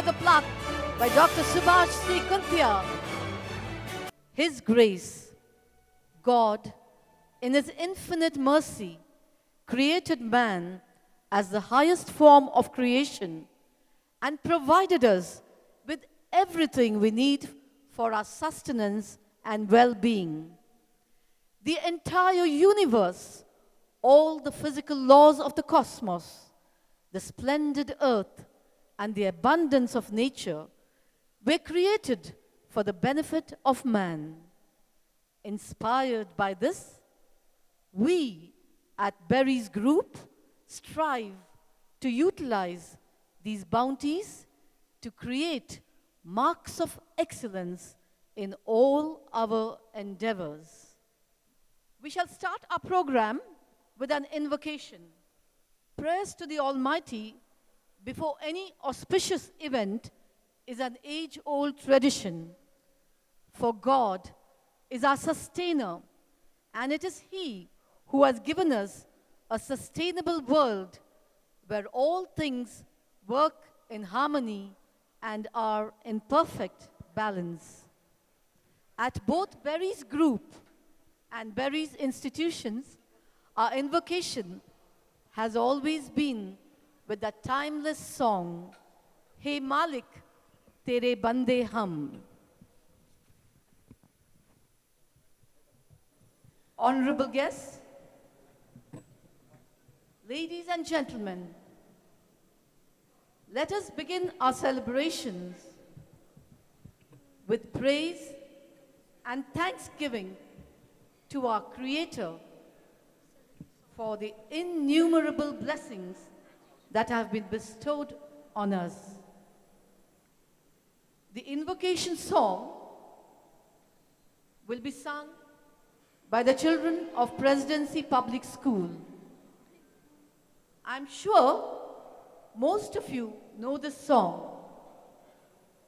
the plaque by Dr. Subhash C. Kuntia. His grace, God, in His infinite mercy, created man as the highest form of creation and provided us with everything we need for our sustenance and well-being. The entire universe, all the physical laws of the cosmos, the splendid earth, and the abundance of nature were created for the benefit of man. Inspired by this, we at Berry's Group strive to utilize these bounties to create marks of excellence in all our endeavors. We shall start our program with an invocation. Prayers to the Almighty before any auspicious event is an age-old tradition. For God is our sustainer, and it is He who has given us a sustainable world where all things work in harmony and are in perfect balance. At both Berry's Group and Berry's institutions, our invocation has always been with that timeless song, Hey Malik, Tere Bande Hum. Honorable guests, ladies and gentlemen, let us begin our celebrations with praise and thanksgiving to our Creator for the innumerable blessings that have been bestowed on us. The invocation song will be sung by the children of Presidency Public School. I'm sure most of you know this song,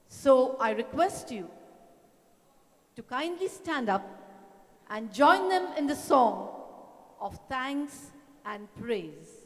so I request you to kindly stand up and join them in the song of thanks and praise.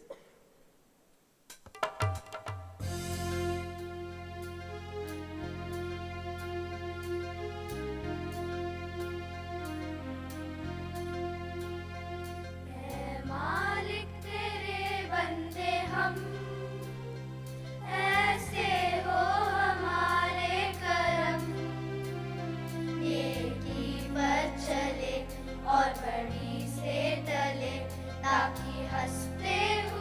और बड़ी से टले ताकि हंसते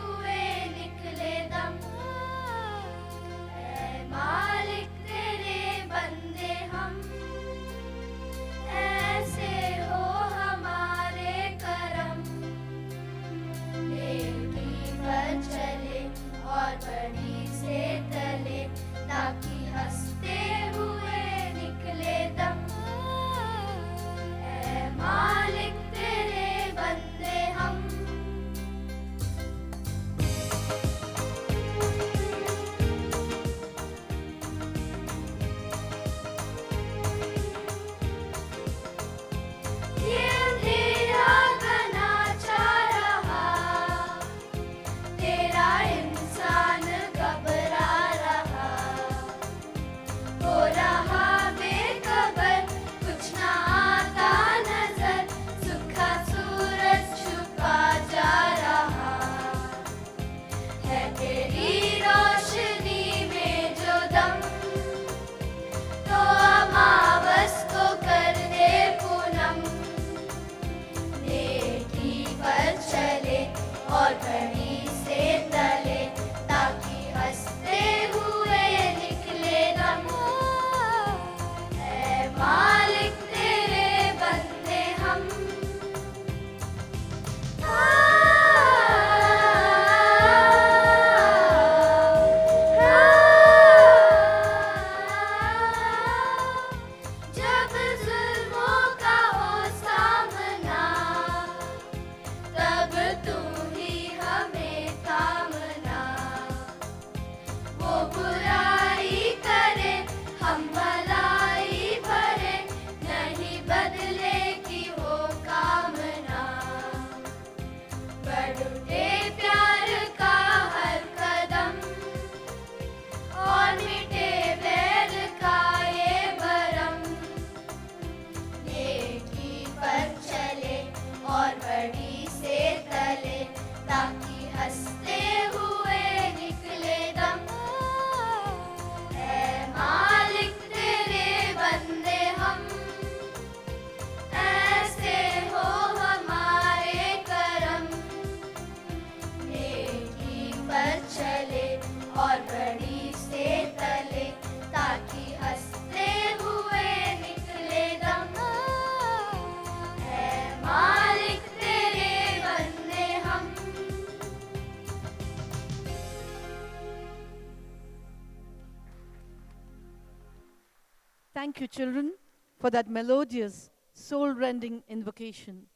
Thank you, children, for that melodious, soul-rending invocation.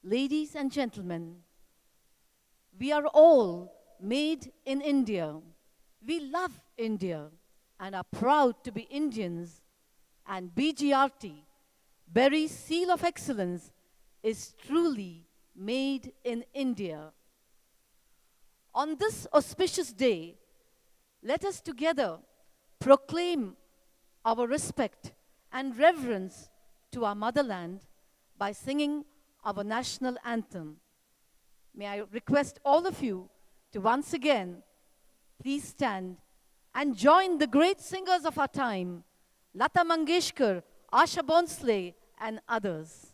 Ladies and gentlemen, we are all made in India. We love India and are proud to be Indians. And BGRT, Berry's Seal of Excellence, is truly made in India. On this auspicious day, let us together proclaim our respect and reverence to our motherland by singing our national anthem. May I request all of you to once again please stand and join the great singers of our time, Lata Mangeshkar, Asha Bhonsle, and others.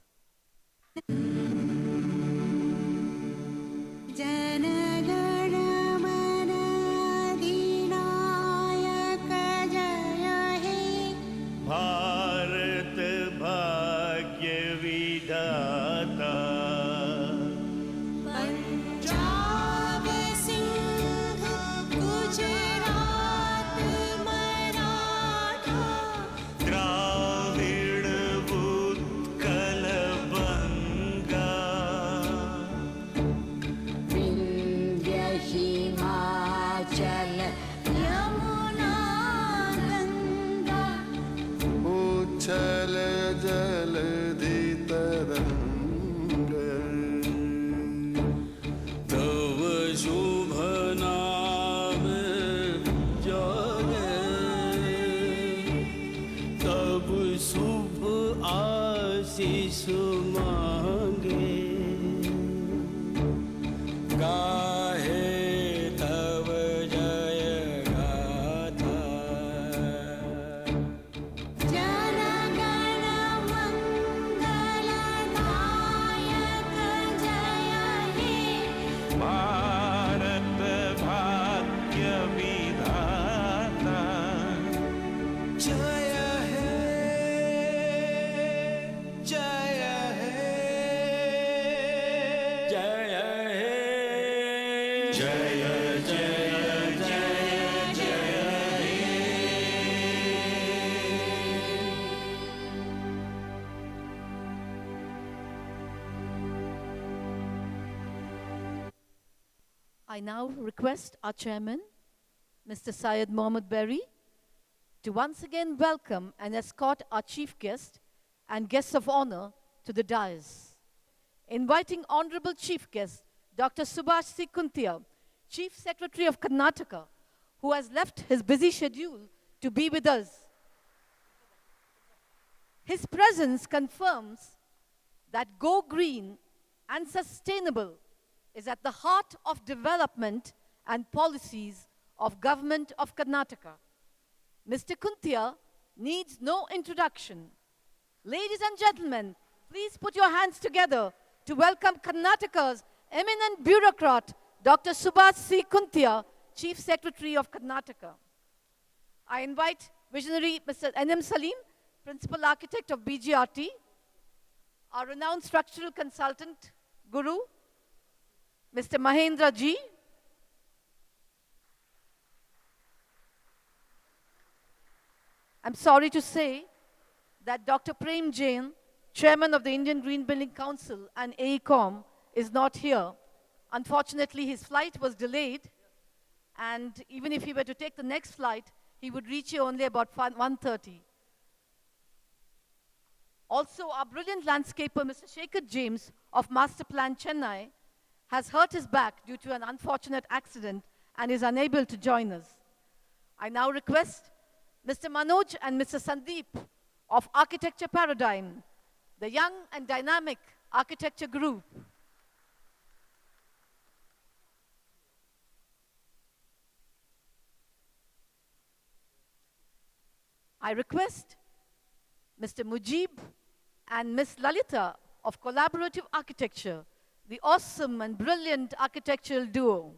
Bharat भाग्य विधाता पंजाब सिंध गुजरात मराठा द्राविड़ उत्कल बंगा विंध्य हिमाचल यमुना गंगा उच्छल जलधि तरंग तव शुभ नाम जागे तब शुभ आशीष मांगे गाहे तव जय गाथा जन गण मंगलदायक जय हे भारत भाग्य विधाता जय हे जय हे जय हे जय जय जय जय हे I now request our chairman, Mr. Syed Mohammed Berry, to once again welcome and escort our chief guest and guests of honor to the dais. Inviting Honorable Chief Guest, Dr. Subhash C. Kuntia, Chief Secretary of Karnataka, who has left his busy schedule to be with us. His presence confirms that Go Green and Sustainable is at the heart of development and policies of Government of Karnataka. Mr. Kuntia needs no introduction. Ladies and gentlemen, please put your hands together to welcome Karnataka's eminent bureaucrat, Dr. Subhash C. Kuntia, Chief Secretary of Karnataka. I invite visionary Mr. N.M. Salim, Principal Architect of BGRT, our renowned structural consultant, Guru, Mr. Mahendra Ji, I'm sorry to say that Dr. Prem Jain, Chairman of the Indian Green Building Council and AECOM, is not here. Unfortunately, his flight was delayed, and even if he were to take the next flight, he would reach here only about 1:30. Also, our brilliant landscaper, Mr. Shekhar James of Master Plan Chennai, has hurt his back due to an unfortunate accident and is unable to join us. I now request Mr. Manoj and Mr. Sandeep of Architecture Paradigm, the young and dynamic architecture group. I request Mr. Mujib and Ms. Lalita of Collaborative Architecture, the awesome and brilliant architectural duo.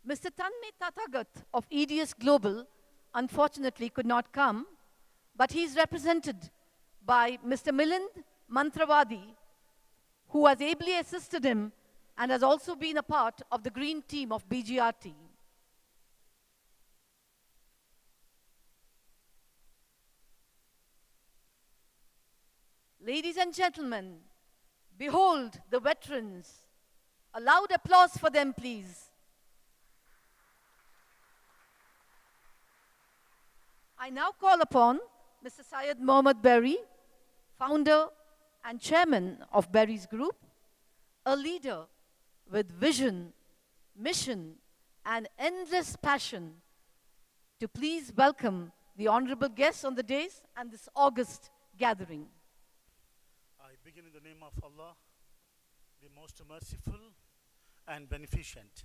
Mr. Tanmay Tathagat of EDS Global unfortunately could not come, but he is represented by Mr. Milind Mantravadi, who has ably assisted him and has also been a part of the green team of BGRT. Ladies and gentlemen, behold the veterans. A loud applause for them, please. I now call upon Mr. Syed Mohammad Berry, founder and chairman of Berry's Group, a leader with vision, mission, and endless passion, to please welcome the honorable guests on the dais and this August gathering. I begin in the name of Allah, the most merciful and beneficent.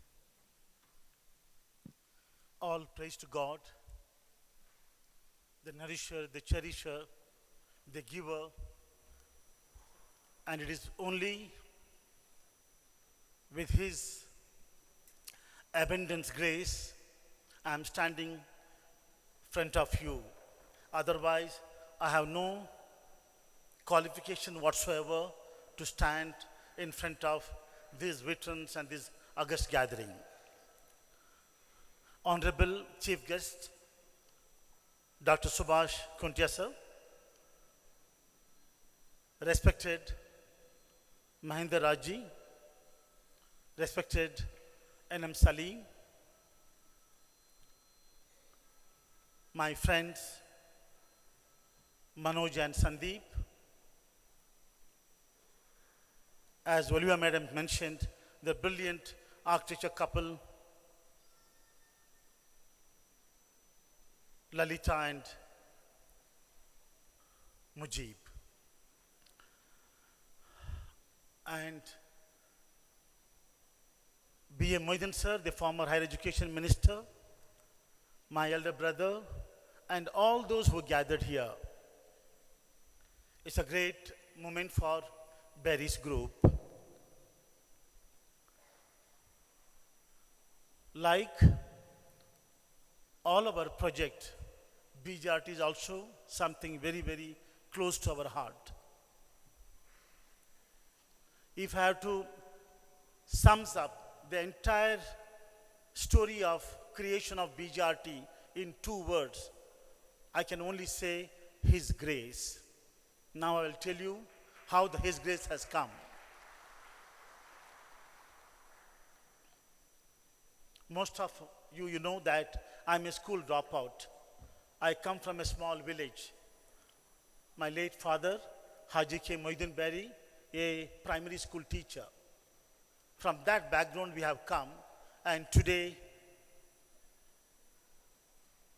All praise to God, the nourisher, the cherisher, the giver, and it is only with His abundant grace I am standing in front of you. Otherwise, I have no qualification whatsoever to stand in front of these veterans and this august gathering. Honorable Chief Guest, Dr. Subhash Kuntia sir, respected Mahinder Raji, respected N.M. Salim, my friends Manoj and Sandeep, as Olivia Madam mentioned, the brilliant architecture couple, Lalita and Mujib. And B.A. Moidin sir, the former higher education minister, my elder brother, and all those who gathered here. It's a great moment for Berry's Group. Like all of our project, BGRT is also something very, very close to our heart. If I have to sum up the entire story of creation of BGRT in 2 words, I can only say His grace. Now I will tell you how His grace has come. Most of you know that I'm a school dropout. I come from a small village. My late father, Haji K. Moidin Berry, a primary school teacher. From that background we have come, and today,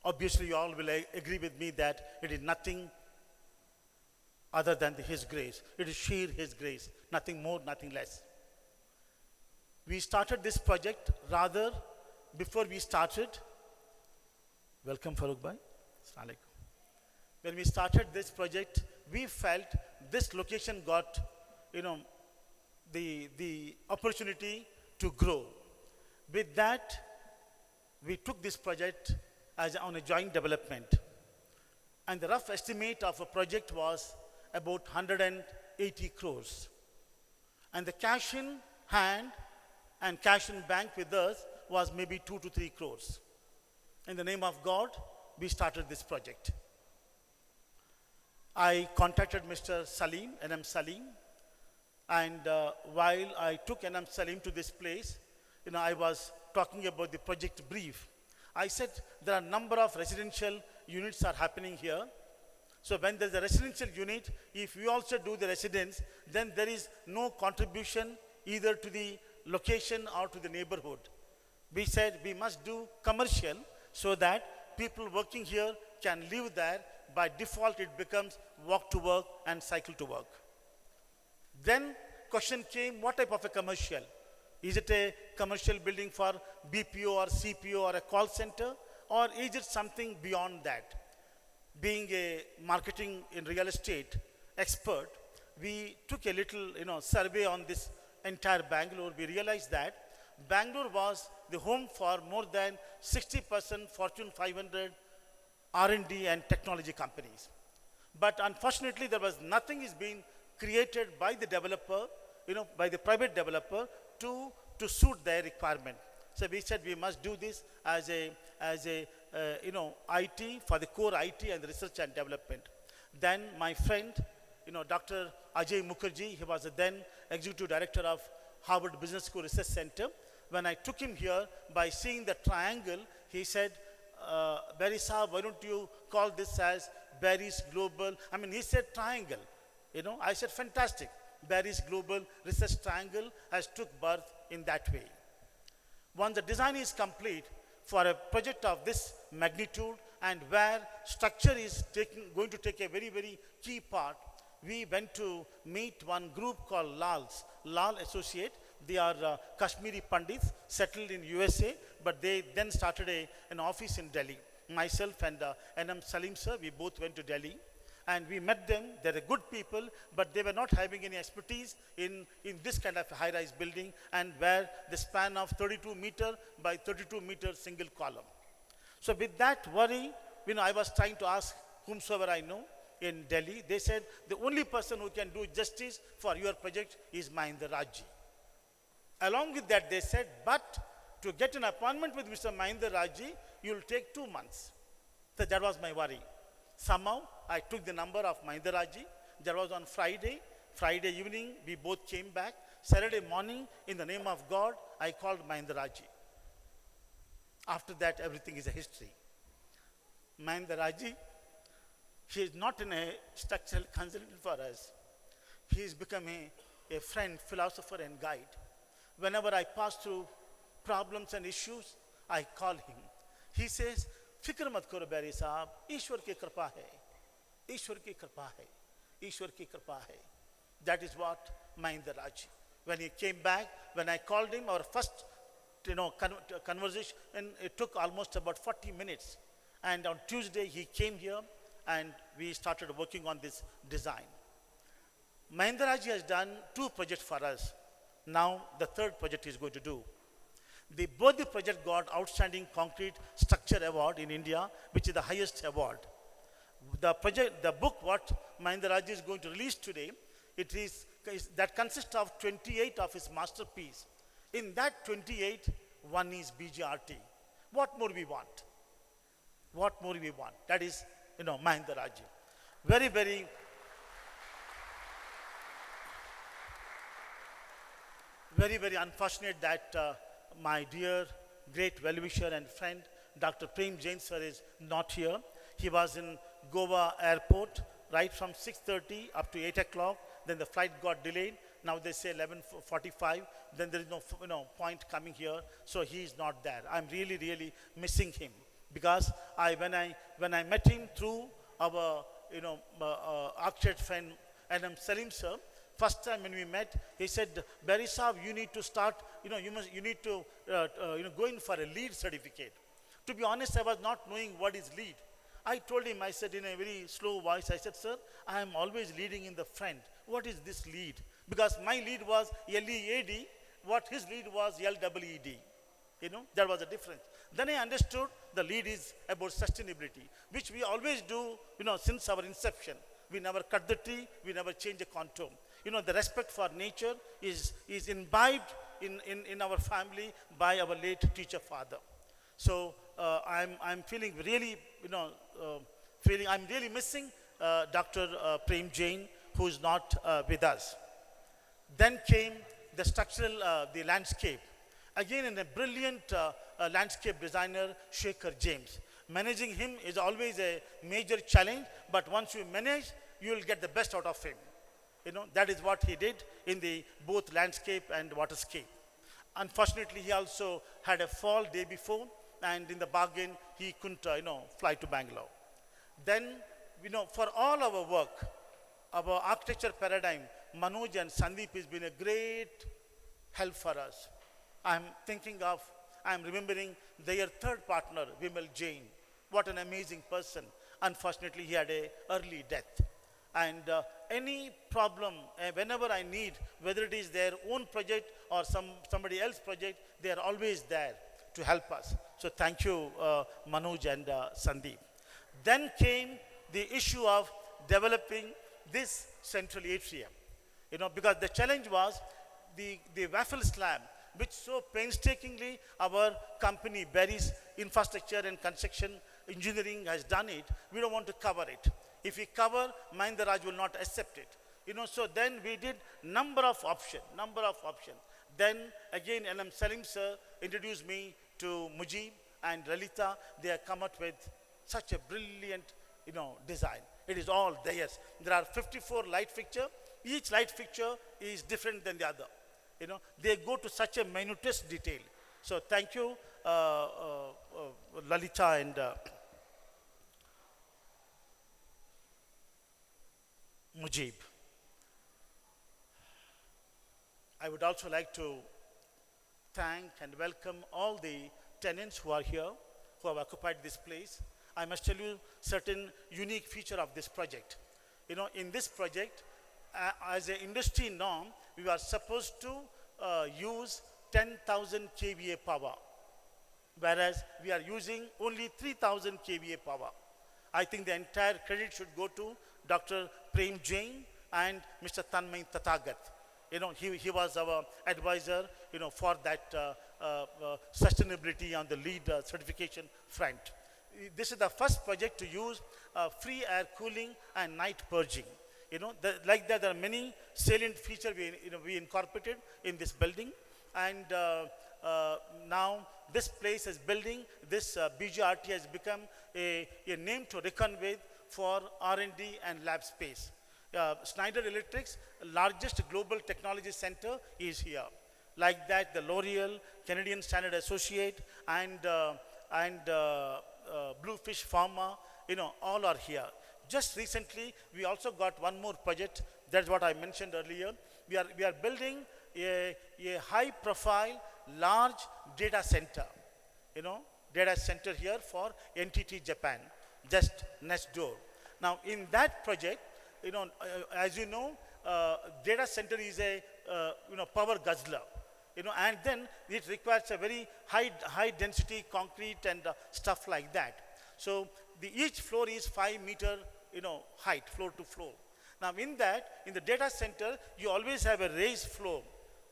obviously you all will agree with me that it is nothing other than His grace. It is sheer His grace, nothing more, nothing less. We started this project, rather, before we started, welcome Farooq Bhai. Assalamu alaikum. When we started this project, we felt this location got, the opportunity to grow. With that, we took this project on a joint development. And the rough estimate of a project was about 180 crores. And the cash in hand and cash in bank with us was maybe 2 to 3 crores. In the name of God, we started this project. I contacted Mr. Salim, N.M. Salim, and while I took N.M. Salim to this place, I was talking about the project brief. I said there are a number of residential units are happening here. So when there's a residential unit, if we also do the residence, then there is no contribution either to the location or to the neighborhood. We said we must do commercial so that people working here can live there. By default, it becomes walk to work and cycle to work. Then question came, what type of a commercial? Is it a commercial building for BPO or CPO or a call center? Or is it something beyond that? Being a marketing in real estate expert, we took a little survey on this entire Bangalore. We realized that Bangalore was the home for more than 60% Fortune 500 R&D and technology companies. But unfortunately, there was nothing is being created by the developer, by the private developer to suit their requirement. So we said we must do this as a IT, for the core IT and research and development. Then my friend, Dr. Ajay Mukherjee, he was the then executive director of Harvard Business School Research Center. When I took him here, by seeing the triangle, he said, Barry Saab, why don't you call this as Barry's Global? He said triangle. I said, fantastic. Barry's Global Research Triangle has took birth in that way. Once the design is complete for a project of this magnitude and where structure is going to take a very, very key part, we went to meet one group called Lal Associate. They are Kashmiri Pandits settled in USA, but they then started an office in Delhi. Myself and N.M. Salim sir, we both went to Delhi and we met them. They're good people, but they were not having any expertise in this kind of high-rise building, and where the span of 32 meter by 32 meter single column. So with that worry, I was trying to ask whomsoever I know in Delhi. They said the only person who can do justice for your project is Mahinder Rajji. Along with that, they said, but to get an appointment with Mr. Mahinder Rajji, you'll take 2 months. So that was my worry. Somehow, I took the number of Mahinder Rajji. That was on Friday. Friday evening, we both came back. Saturday morning, in the name of God, I called Mahinder Rajji. After that, everything is a history. Mahinder Rajji, he is not in a structural consultant for us. He has become a friend, philosopher, and guide. Whenever I pass through problems and issues, I call him. He says, Fikr mat karo Barry Saab, Ishwar ki kripa hai. Ishwar ki kripa hai. Ishwar ki kripa hai. That is what Mahinder Rajji. When he came back, when I called him, our first conversation, and it took almost about 40 minutes. And on Tuesday, he came here and we started working on this design. Mahinder Rajji has done 2 projects for us. Now the 3rd project is going to do. Both the project got Outstanding Concrete Structure Award in India, which is the highest award. The book what Mahinder Rajji is going to release today, that consists of 28 of his masterpiece. In that 28, one is BGRT. What more we want? What more we want? That is, Mahinder Rajji. Very, very very unfortunate that my dear great well-wisher and friend Dr. Prem Jain sir is not here. He was in Goa airport right from 6:30 up to 8 o'clock. Then the flight got delayed. Now they say 11:45. Then there is no point coming here. So he is not there. I'm really, really missing him, because when I met him through our architect friend N.M. Salim sir, first time when we met, he said, Barry Saab, you need to start, you need to go in for a lead certificate. To be honest, I was not knowing what is lead. I told him, I said in a very slow voice, I said, sir, I am always leading in the front. What is this lead? Because my lead was LEAD, what his lead was LEED. There was a difference. Then I understood the lead is about sustainability, which we always do, since our inception. We never cut the tree, we never change a contour. The respect for nature is imbibed in our family by our late teacher father. So I'm feeling really, I'm really missing Dr. Prem Jain, who is not with us. Then came the structural, the landscape. Again, in a brilliant landscape designer, Shekhar James. Managing him is always a major challenge, but once you manage, you will get the best out of him. That is what he did in the both landscape and waterscape. Unfortunately, he also had a fall day before, and in the bargain, he couldn't, fly to Bangalore. Then, for all our work, our architecture paradigm, Manoj and Sandeep has been a great help for us. I'm remembering their 3rd partner, Vimal Jain. What an amazing person. Unfortunately, he had an early death. And any problem, whenever I need, whether it is their own project or somebody else's project, they are always there to help us. So thank you, Manoj and Sandeep. Then came the issue of developing this central atrium. Because the challenge was the waffle slab, which so painstakingly our company, Barry's Infrastructure and Construction Engineering, has done it. We don't want to cover it. If we cover, Mahindra Raj will not accept it. So then we did number of options. Then again, NM Salim sir introduced me to Mujib and Lalita. They have come up with such a brilliant, design. It is all theirs. There are 54 light fixture. Each light fixture is different than the other. They go to such a minutest detail. So thank you, Lalita and Mujib. I would also like to thank and welcome all the tenants who are here, who have occupied this place. I must tell you certain unique feature of this project. In this project, as an industry norm, we are supposed to use 10,000 kVA power, whereas we are using only 3,000 kVA power. I think the entire credit should go to Dr. Prem Jain and Mr. Tanmay Tathagat. He was our advisor, for that sustainability on the LEED certification front. This is the first project to use free air cooling and night purging. Like that, there are many salient features we incorporated in this building. And now this place is building, this BGRT has become a name to reckon with for R&D and lab space. Schneider Electric's largest global technology center is here. Like that, the L'Oreal, Canadian Standard Associate, and Bluefish Pharma, all are here. Just recently, we also got one more project. That's what I mentioned earlier. We are building a high-profile, large data center. Data center here for NTT Japan, just next door. Now, in that project, as you know, data center is a power guzzler. And then it requires a very high density concrete and stuff like that. So each floor is 5 meter height, floor to floor. Now in the data center, you always have a raised floor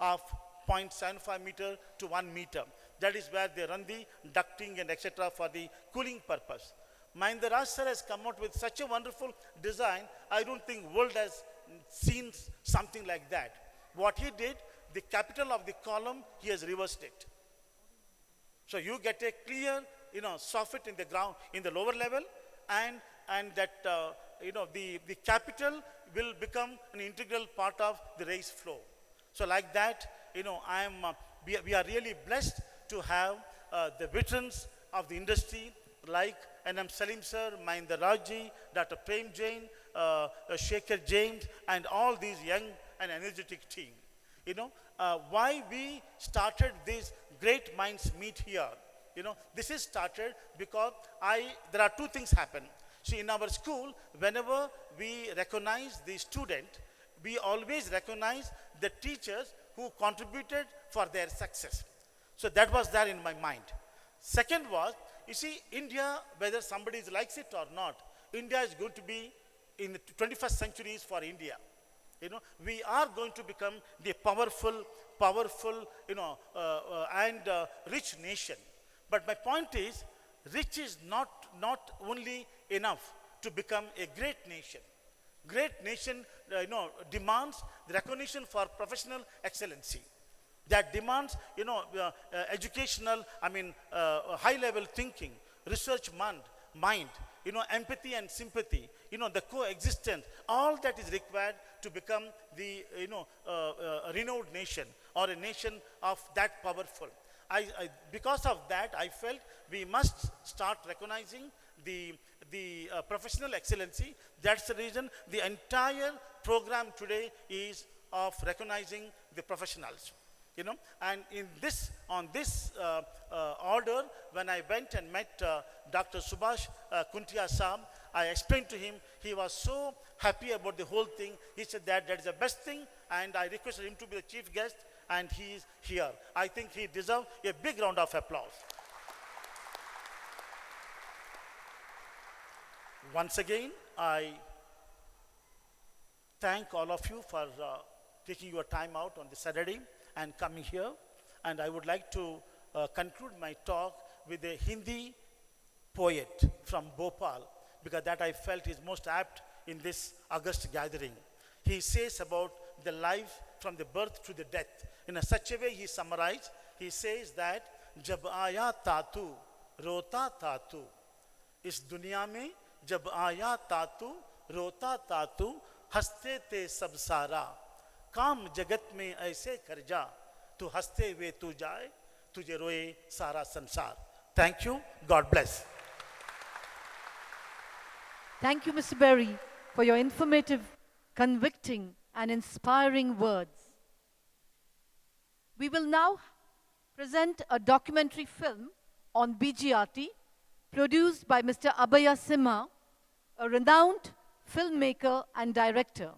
of 0.75 meter to 1 meter. That is where they run the ducting and etc. for the cooling purpose. Mahindra Raj sir has come out with such a wonderful design. I don't think world has seen something like that. What he did, the capital of the column, he has reversed it. So you get a clear, soffit in the ground, in the lower level, and that, the capital will become an integral part of the raised floor. So like that, we are really blessed to have the veterans of the industry like NM Salim sir, Mahindra Rajji, Dr. Prem Jain, Shekhar James, and all these young and energetic team. Why we started this Great Minds Meet here. This is started because there are two things happen. See, in our school, whenever we recognize the student, we always recognize the teachers who contributed for their success. So that was there in my mind. Second was, you see, India, whether somebody likes it or not, India is going to be, in the 21st century is for India. We are going to become the powerful, and rich nation. But my point is, rich is not only enough to become a great nation. Great nation, demands the recognition for professional excellency. That demands, educational, high-level thinking, research mind, empathy and sympathy, the coexistence. All that is required to become the, renowned nation or a nation of that powerful. Because of that, I felt we must start recognizing the professional excellency. That's the reason the entire program today is of recognizing the professionals. And on this order, when I went and met Dr. Subhash Kuntia Saab, I explained to him, he was so happy about the whole thing. He said that is the best thing, and I requested him to be the chief guest, and he is here. I think he deserves a big round of applause. Once again, I thank all of you for taking your time out on the Saturday and coming here. And I would like to conclude my talk with a Hindi poet from Bhopal, because that I felt is most apt in this August gathering. He says about the life from the birth to the death. In such a way he summarized, he says that जब आया तातू रोता तातू इस दुनिया में जब आया तातू रोता तातू हंसते थे सब सारा काम जगत में ऐसे कर जा तू हंसते हुए तू जाए तुझे रोए सारा संसार. Thank you. God bless. Thank you, Mr. Berry, for your informative, convicting, and inspiring words. We will now present a documentary film on BGRT, produced by Mr. Abhaya Simha, a renowned filmmaker and director.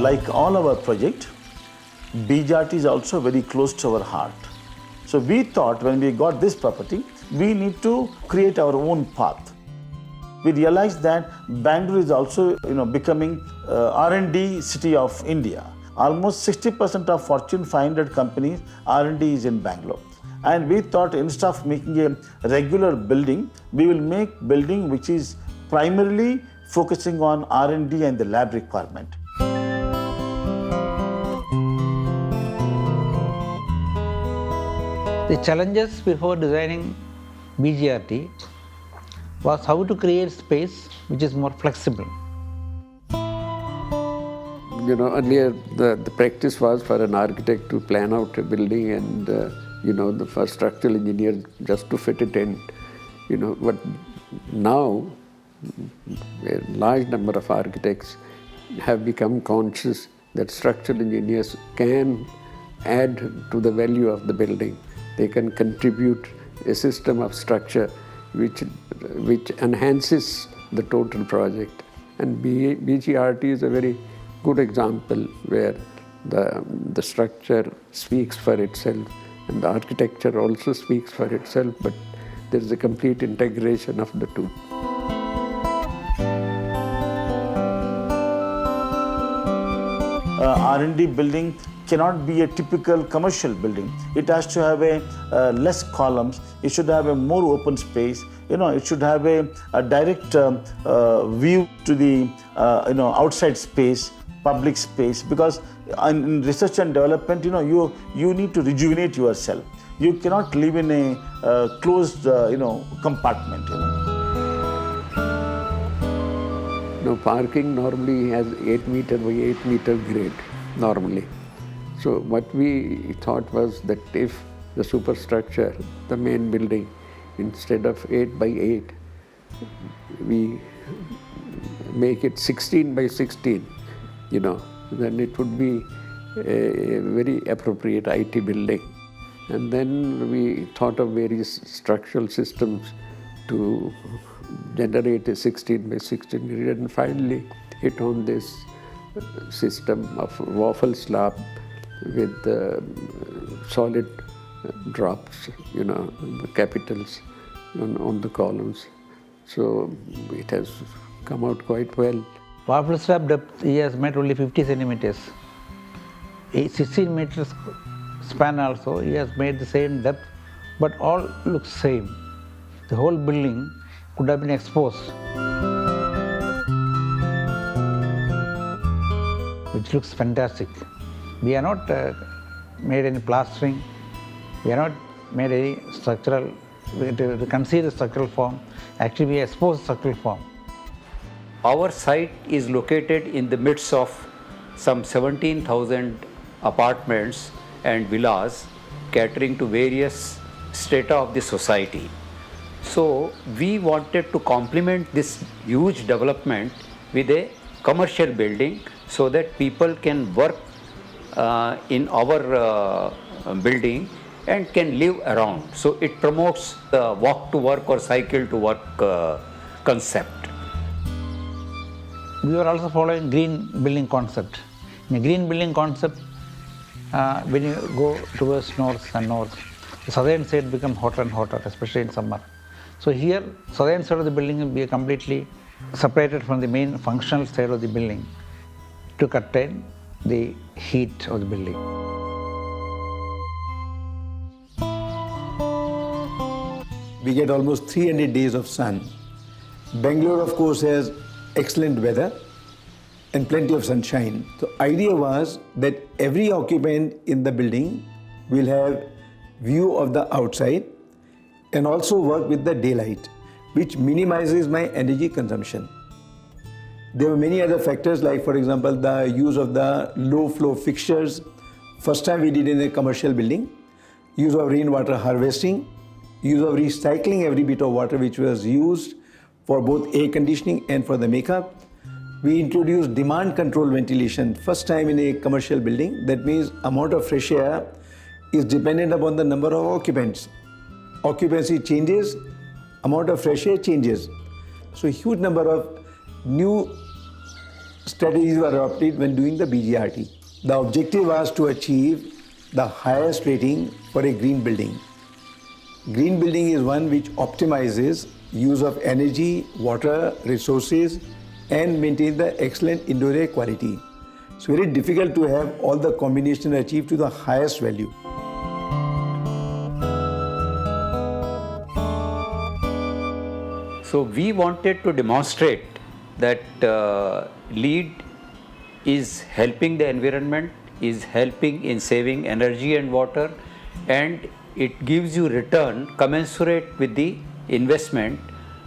Like all our project, BGRT is also very close to our heart. So we thought when we got this property, we need to create our own path. We realized that Bangalore is also becoming R&D city of India. Almost 60% of Fortune 500 companies R&D is in Bangalore. And we thought instead of making a regular building, we will make building which is primarily focusing on R&D and the lab requirement. The challenges before designing BGRT was how to create space which is more flexible. Earlier the practice was for an architect to plan out a building and, the first structural engineer just to fit it in, but now a large number of architects have become conscious that structural engineers can add to the value of the building. They can contribute a system of structure which enhances the total project. And BGRT is a very good example where the structure speaks for itself and the architecture also speaks for itself, but there is a complete integration of the two. R&D building cannot be a typical commercial building. It has to have a less columns. It should have a more open space. It should have a direct view to the outside space, public space. Because in research and development, you need to rejuvenate yourself. You cannot live in a closed compartment. Now parking normally has 8 meter by 8 meter grade normally. So what we thought was that if the superstructure, the main building, instead of 8 by 8, we make it 16 by 16, then it would be a very appropriate IT building. And then we thought of various structural systems to generate a 16 by 16 grid and finally hit on this system of waffle slab with solid drops, the capitals on the columns. So it has come out quite well. Waffle slab depth he has made only 50 centimeters. 16 meters span also he has made the same depth, but all looks same. The whole building could have been exposed, which looks fantastic. We are not made any plastering, we are not made any structural, to conceal the structural form. Actually we expose structural form. Our site is located in the midst of some 17,000 apartments and villas catering to various strata of the society. So we wanted to complement this huge development with a commercial building so that people can work in our building and can live around. So it promotes the walk to work or cycle to work concept. We are also following green building concept. In a green building concept, when you go towards north and north, the southern side become hotter and hotter, especially in summer. So here, southern side of the building will be completely separated from the main functional side of the building to contain the heat of the building. We get almost 300 days of sun. Bangalore, of course, has excellent weather and plenty of sunshine. The idea was that every occupant in the building will have view of the outside and also work with the daylight, which minimizes my energy consumption. There were many other factors, like for example, the use of the low flow fixtures. First time we did in a commercial building, use of rainwater harvesting, use of recycling every bit of water which was used for both air conditioning and for the makeup. We introduced demand control ventilation, first time in a commercial building. That means amount of fresh air is dependent upon the number of occupants. Occupancy changes, amount of fresh air changes. So a huge number of new strategies were adopted when doing the BGRT. The objective was to achieve the highest rating for a green building. Green building is one which optimizes use of energy, water, resources, and maintain the excellent indoor air quality. It's very difficult to have all the combination achieved to the highest value. So we wanted to demonstrate that LEED is helping the environment, is helping in saving energy and water, and it gives you return commensurate with the investment.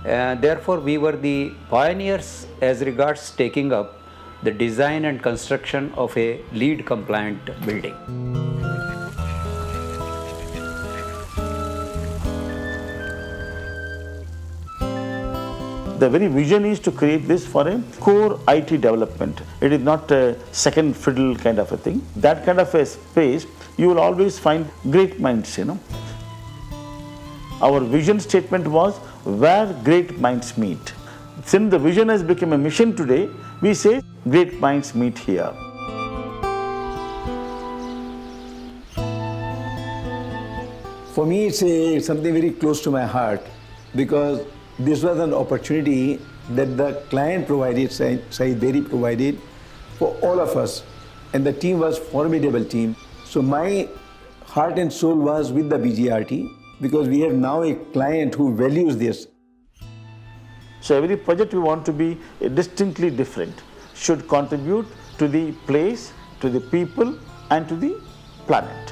Therefore, we were the pioneers as regards taking up the design and construction of a LEED compliant building. The very vision is to create this for a core IT development. It is not a second fiddle kind of a thing. That kind of a space, you will always find great minds, Our vision statement was where great minds meet. Since the vision has become a mission today, we say great minds meet here. For me, it's something very close to my heart because this was an opportunity that the client provided, Saeed Berry provided for all of us. And the team was formidable team. So my heart and soul was with the BGRT because we have now a client who values this. So every project we want to be distinctly different, should contribute to the place, to the people, and to the planet.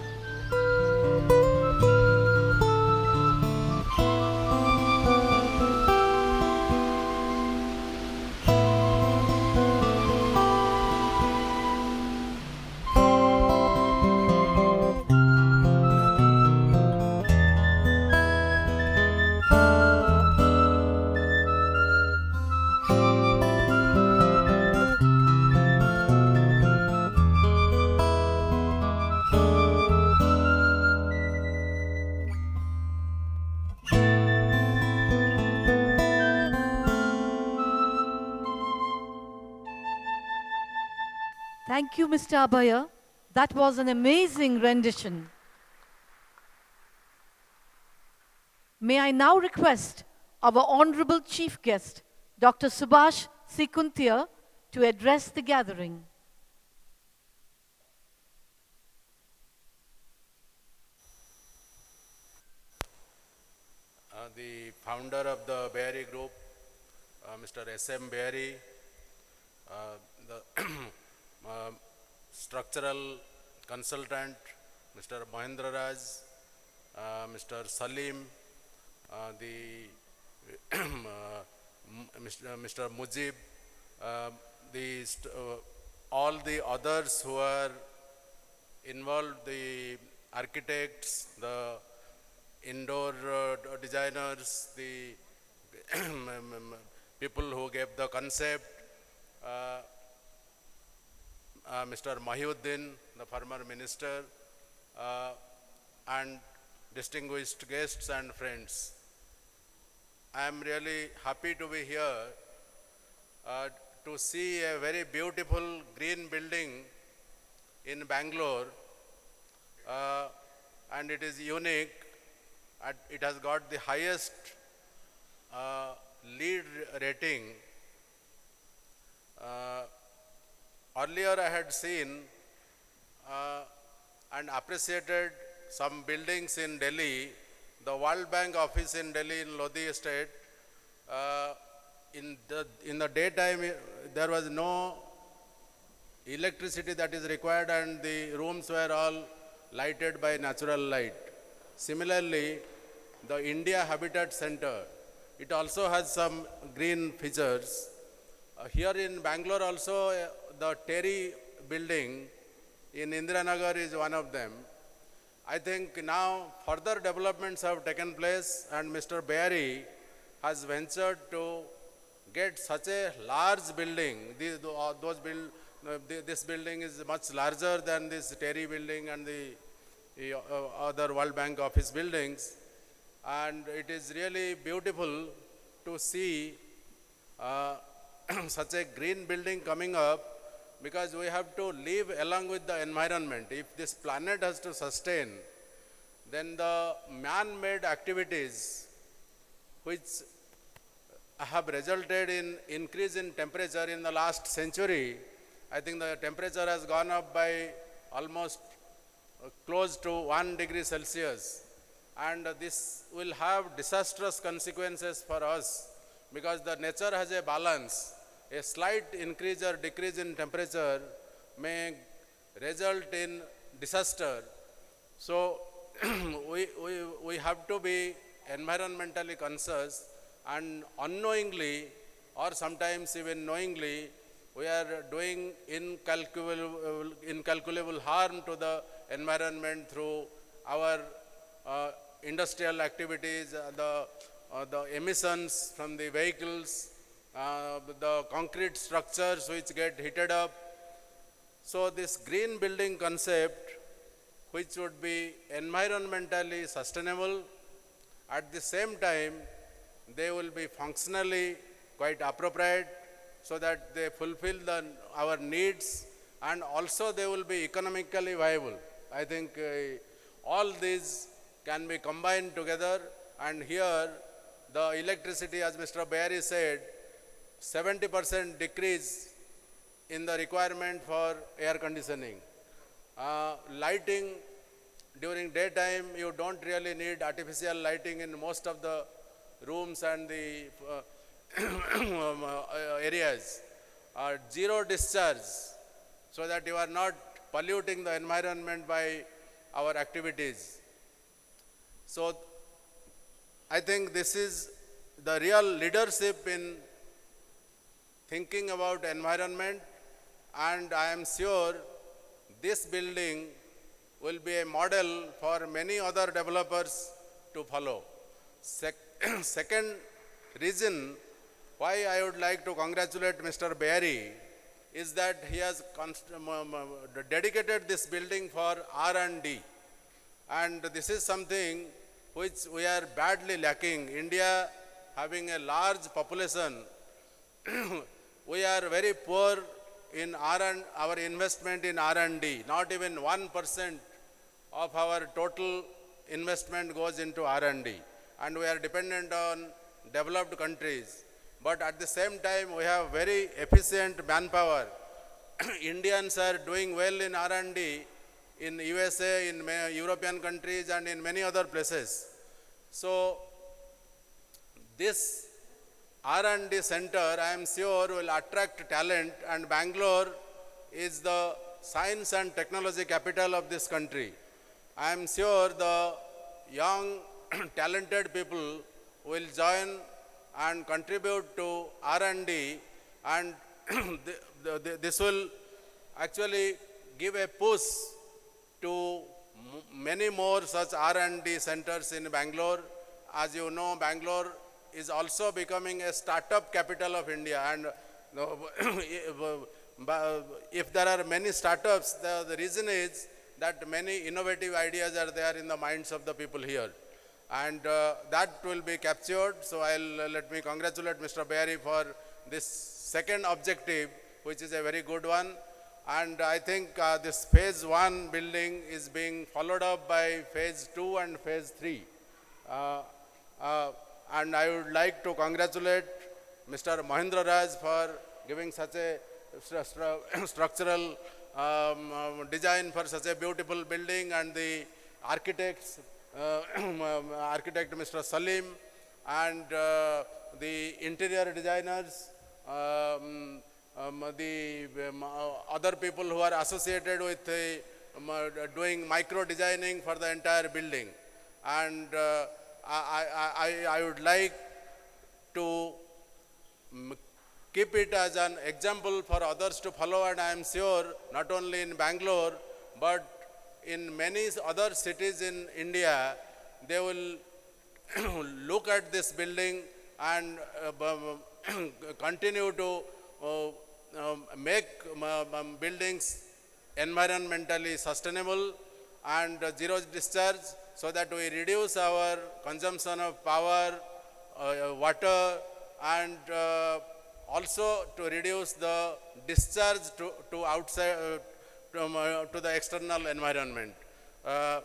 Thank you, Mr. Abhaya. That was an amazing rendition. May I now request our Honorable Chief Guest, Dr. Subhash Sikuntia, to address the gathering. The founder of the Berry Group, Mr. S.M. Berry, the structural consultant, Mr. Mahendra Raj, Mr. Salim, Mr. Mujib, all the others who are involved, the architects, the indoor designers, the people who gave the concept, Mr. Mahiuddin, the former minister, and distinguished guests and friends. I am really happy to be here to see a very beautiful green building in Bangalore, and it is unique. It has got the highest LEED rating. Earlier I had seen and appreciated some buildings in Delhi, the World Bank office in Delhi in Lodi Estate. In the daytime there was no electricity that is required and the rooms were all lighted by natural light. Similarly, the India Habitat Center, it also has some green features. Here in Bangalore also, the Terry building in Indiranagar is one of them. I think now further developments have taken place and Mr. Barry has ventured to get such a large building. This building is much larger than this Terry building and the other World Bank office buildings. And it is really beautiful to see such a green building coming up, because we have to live along with the environment. If this planet has to sustain, then the man-made activities which have resulted in increase in temperature in the last century, I think the temperature has gone up by almost close to 1 degree Celsius. And this will have disastrous consequences for us, because the nature has a balance. A slight increase or decrease in temperature may result in disaster. So we have to be environmentally conscious, and unknowingly or sometimes even knowingly we are doing incalculable harm to the environment through our industrial activities, the emissions from the vehicles, the concrete structures which get heated up. So this green building concept, which would be environmentally sustainable, at the same time they will be functionally quite appropriate, so that they fulfill our needs, and also they will be economically viable. I think all these can be combined together, and here the electricity, as Mr. Barry said, 70% decrease in the requirement for air conditioning. Lighting during daytime, you don't really need artificial lighting in most of the rooms and the areas. Zero discharge, so that you are not polluting the environment by our activities. So I think this is the real leadership in thinking about environment, and I am sure this building will be a model for many other developers to follow. Second reason why I would like to congratulate Mr. Barry is that he has dedicated this building for R&D, and this is something which we are badly lacking. India having a large population, we are very poor in our investment in R&D. Not even 1% of our total investment goes into R&D, and we are dependent on developed countries. But at the same time, we have very efficient manpower. Indians are doing well in R&D in USA, in European countries, and in many other places. So this R&D center, I am sure, will attract talent, and Bangalore is the science and technology capital of this country. I am sure the young, talented people will join and contribute to R&D, and this will actually give a push to many more such R&D centers in Bangalore. As you know, Bangalore is also becoming a startup capital of India, and if there are many startups, the reason is that many innovative ideas are there in the minds of the people here. And that will be captured. So let me congratulate Mr. Behari for this second objective, which is a very good one. And I think this phase 1 building is being followed up by phase 2 and phase 3. And I would like to congratulate Mr. Mahendra Raj for giving such a structural design for such a beautiful building, and the architects, architect Mr. Salim, and the interior designers, the other people who are associated with doing micro designing for the entire building. And I would like to keep it as an example for others to follow, and I am sure not only in Bangalore but in many other cities in India, they will look at this building and continue to make buildings environmentally sustainable and zero discharge, so that we reduce our consumption of power, water, and also to reduce the discharge to outside, to the external environment. I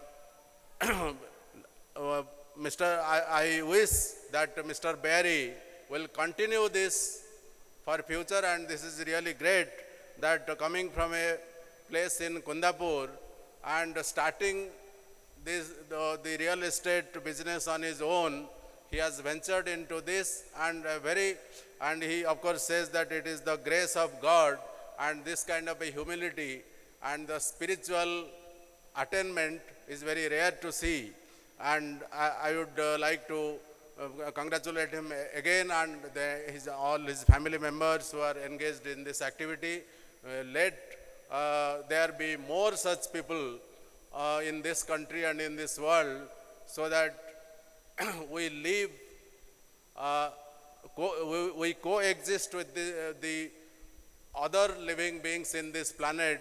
wish that Mr. Behari will continue this for future, and this is really great that coming from a place in Kundapur and starting the real estate business on his own, he has ventured into this, and he of course says that it is the grace of God and this kind of a humility and the spiritual attainment is very rare to see. And I would like to congratulate him again, and all his family members who are engaged in this activity. Let there be more such people in this country and in this world, so that we live, we coexist with the other living beings in this planet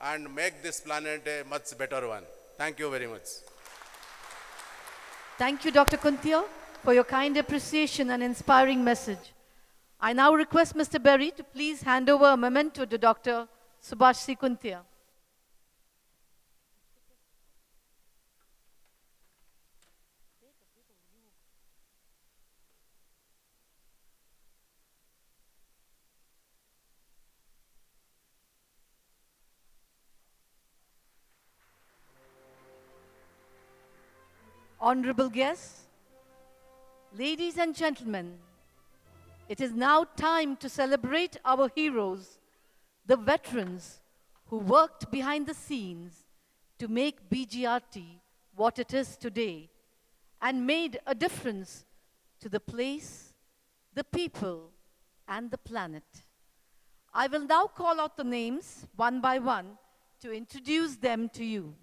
and make this planet a much better one. Thank you very much. Thank you, Dr. Kuntia, for your kind appreciation and inspiring message. I now request Mr. Berry to please hand over a memento to Dr. Subhash C. Kuntia. Honorable guests, ladies and gentlemen, it is now time to celebrate our heroes, the veterans who worked behind the scenes to make BGRT what it is today and made a difference to the place, the people, and the planet. I will now call out the names one by one to introduce them to you.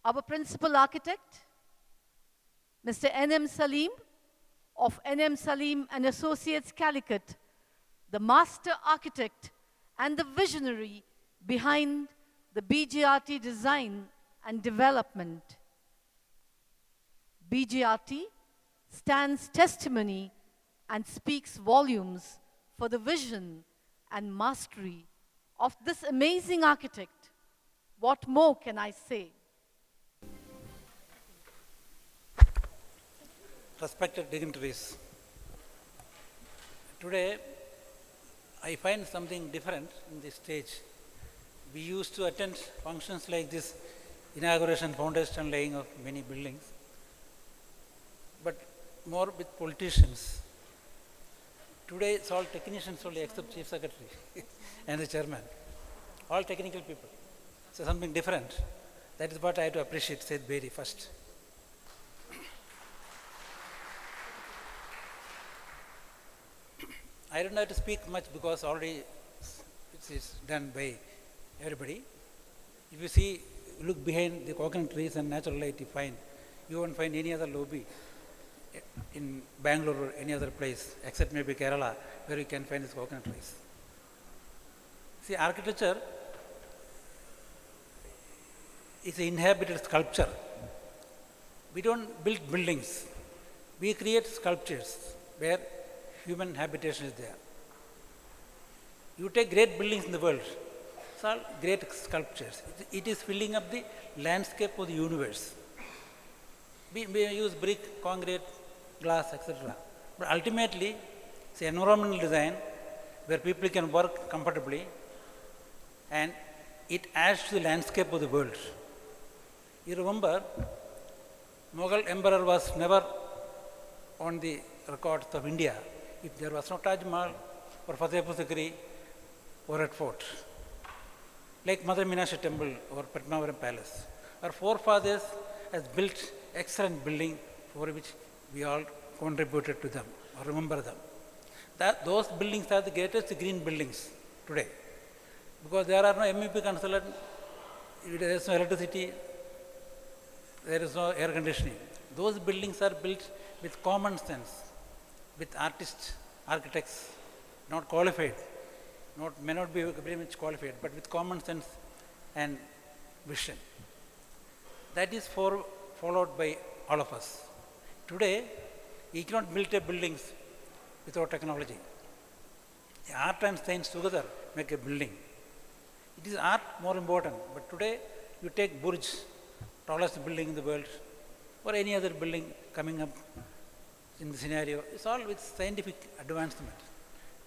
Our principal architect, Mr. N.M. Salim of N.M. Salim and Associates, Calicut, the master architect and the visionary behind the BGRT design and development. BGRT stands testimony and speaks volumes for the vision and mastery of this amazing architect. What more can I say? Respected dignitaries, today I find something different in this stage. We used to attend functions like this, inauguration, foundation laying of many buildings, but more with politicians. Today it's all technicians only, except Chief Secretary and the Chairman, all technical people. So something different. That is what I have to appreciate, said Behari first. I don't have to speak much because already it is done by everybody. If you see, look behind the coconut trees and natural light, you won't find any other lobby in Bangalore or any other place, except maybe Kerala, where you can find these coconut trees. See, architecture is an inhabited sculpture. We don't build buildings. We create sculptures where human habitation is there. You take great buildings in the world, it's all great sculptures. It is filling up the landscape of the universe. We use brick, concrete, glass, etc. But ultimately, it's environmental design where people can work comfortably and it adds to the landscape of the world. You remember, Mughal emperor was never on the records of India if there was no Taj Mahal or Fatehpur Sikri or Red Fort, like Mother Meenakshi Temple or Padmavaram Palace. Our forefathers has built excellent building for which we all contributed to them or remember them. Those buildings are the greatest green buildings today because there are no MEP consultant, there is no electricity, there is no air conditioning. Those buildings are built with common sense, with artists, architects, not qualified, may not be very much qualified, but with common sense and vision. That is followed by all of us. Today, you cannot build a buildings without technology. Art and science together make a building. It is art more important, but today you take Burj, tallest building in the world, or any other building coming up in the scenario, it's all with scientific advancement.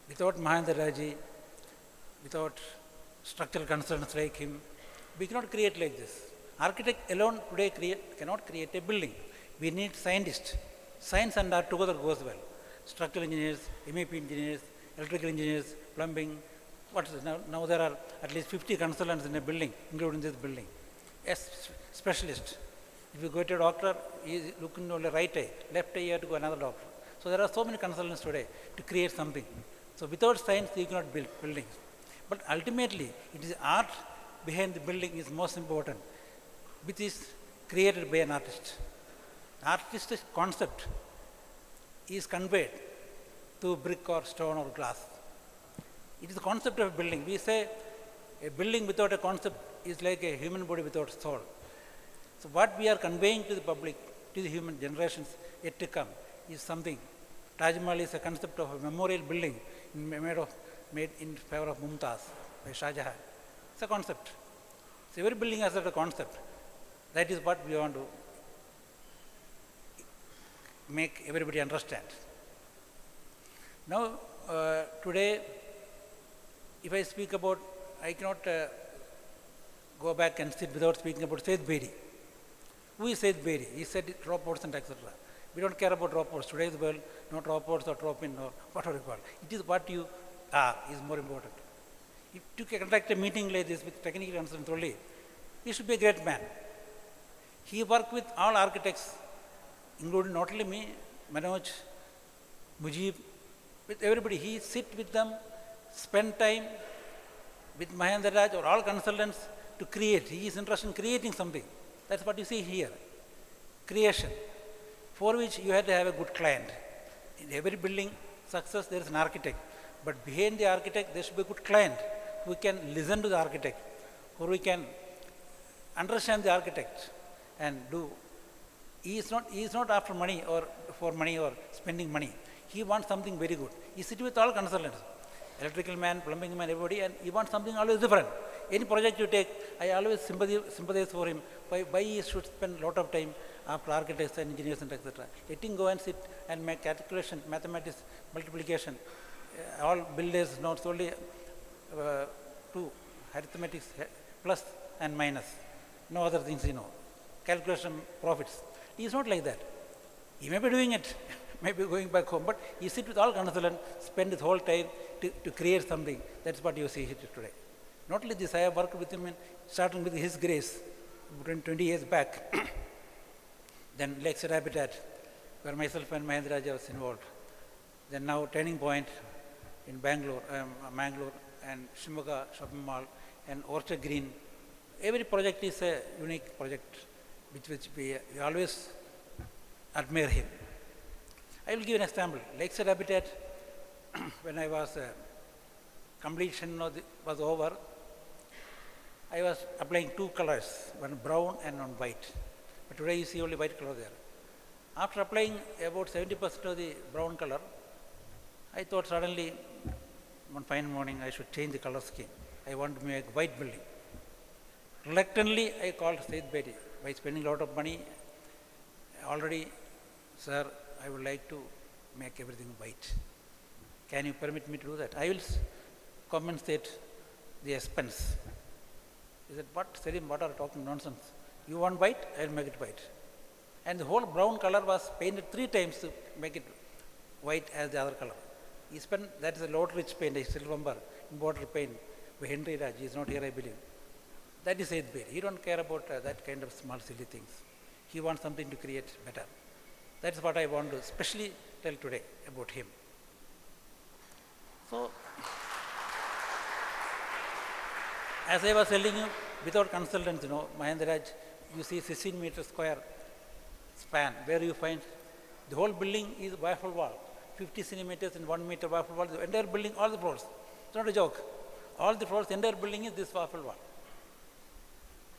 Without Mahendra Raji, without structural concerns like him, we cannot create like this. Architect alone today cannot create a building. We need scientists. Science and art together goes well. Structural engineers, MEP engineers, electrical engineers, plumbing. Now there are at least 50 consultants in a building, including this building. A specialist. If you go to a doctor, he is looking only right eye, left eye you have to go another doctor. So there are so many consultants today to create something. So without science, you cannot build buildings. But ultimately, it is art behind the building is most important, which is created by an artist. Artistic concept is conveyed to brick or stone or glass. It is the concept of a building. We say a building without a concept is like a human body without soul. So what we are conveying to the public, to the human generations yet to come, is something. Taj Mahal is a concept of a memorial building made in favor of Mumtaz by Shah Jahan. It's a concept. So every building has a concept. That is what we want to make everybody understand. Now, today, if I speak about, I cannot go back and sit without speaking about Said Bedi. Who is Said Bedi? He said dropouts and etc. We don't care about dropouts. Today's world, no dropouts or drop-in or whatever you call it. It is what you are is more important. If you conduct a meeting like this with technical concerns only, he should be a great man. He worked with all architects, including not only me, Manoj, Mujib, with everybody. He sit with them, spend time with Mahendra Raj or all consultants to create. He is interested in creating something. That's what you see here. Creation, for which you have to have a good client. In every building success, there is an architect. But behind the architect, there should be a good client who can listen to the architect, who can understand the architect and do. He is not after money or for money or spending money. He wants something very good. He sits with all consultants, electrical man, plumbing man, everybody, and he wants something always different. Any project you take, I always sympathize for him. Why he should spend a lot of time after architects and engineers and etc. Let him go and sit and make calculation, mathematics, multiplication. All builders not only two arithmetics, plus and minus. No other things, calculation, profits. He is not like that. He may be doing it, may be going back home, but he sits with all consultants, spend his whole time to create something. That's what you see here today. Not only this, I have worked with him, starting with his grace, 20 years back. Then Lakeshore Habitat, where myself and Mahendra Raja was involved. Then now Turning Point in Bangalore and Shimoga Shopping Mall and Orchard Green. Every project is a unique project which we always admire him. I will give an example. Lakeside Habitat, when I was completion was over, I was applying two colors, one brown and one white. But today you see only white color there. After applying about 70% of the brown color, I thought suddenly one fine morning I should change the color scheme. I want to make white building. Reluctantly, I called Said Bedi. By spending a lot of money, already, sir, I would like to make everything white. Can you permit me to do that? I will compensate the expense. He said, what, Selim, what are you talking nonsense? You want white? I will make it white. And the whole brown color was painted 3 times to make it white as the other color. He spent, that is a lot rich paint, I still remember, imported paint by Henry Raj. He is not here, I believe. That is Said Bedi. He don't care about that kind of small, silly things. He wants something to create better. That is what I want to especially tell today about him. So, as I was telling you, without consultants, Mahendra Raj, you see 16 meter square span, where you find the whole building is waffle wall, 50 centimeters and 1 meter waffle wall, the entire building, all the floors. It's not a joke. All the floors, the entire building is this waffle wall.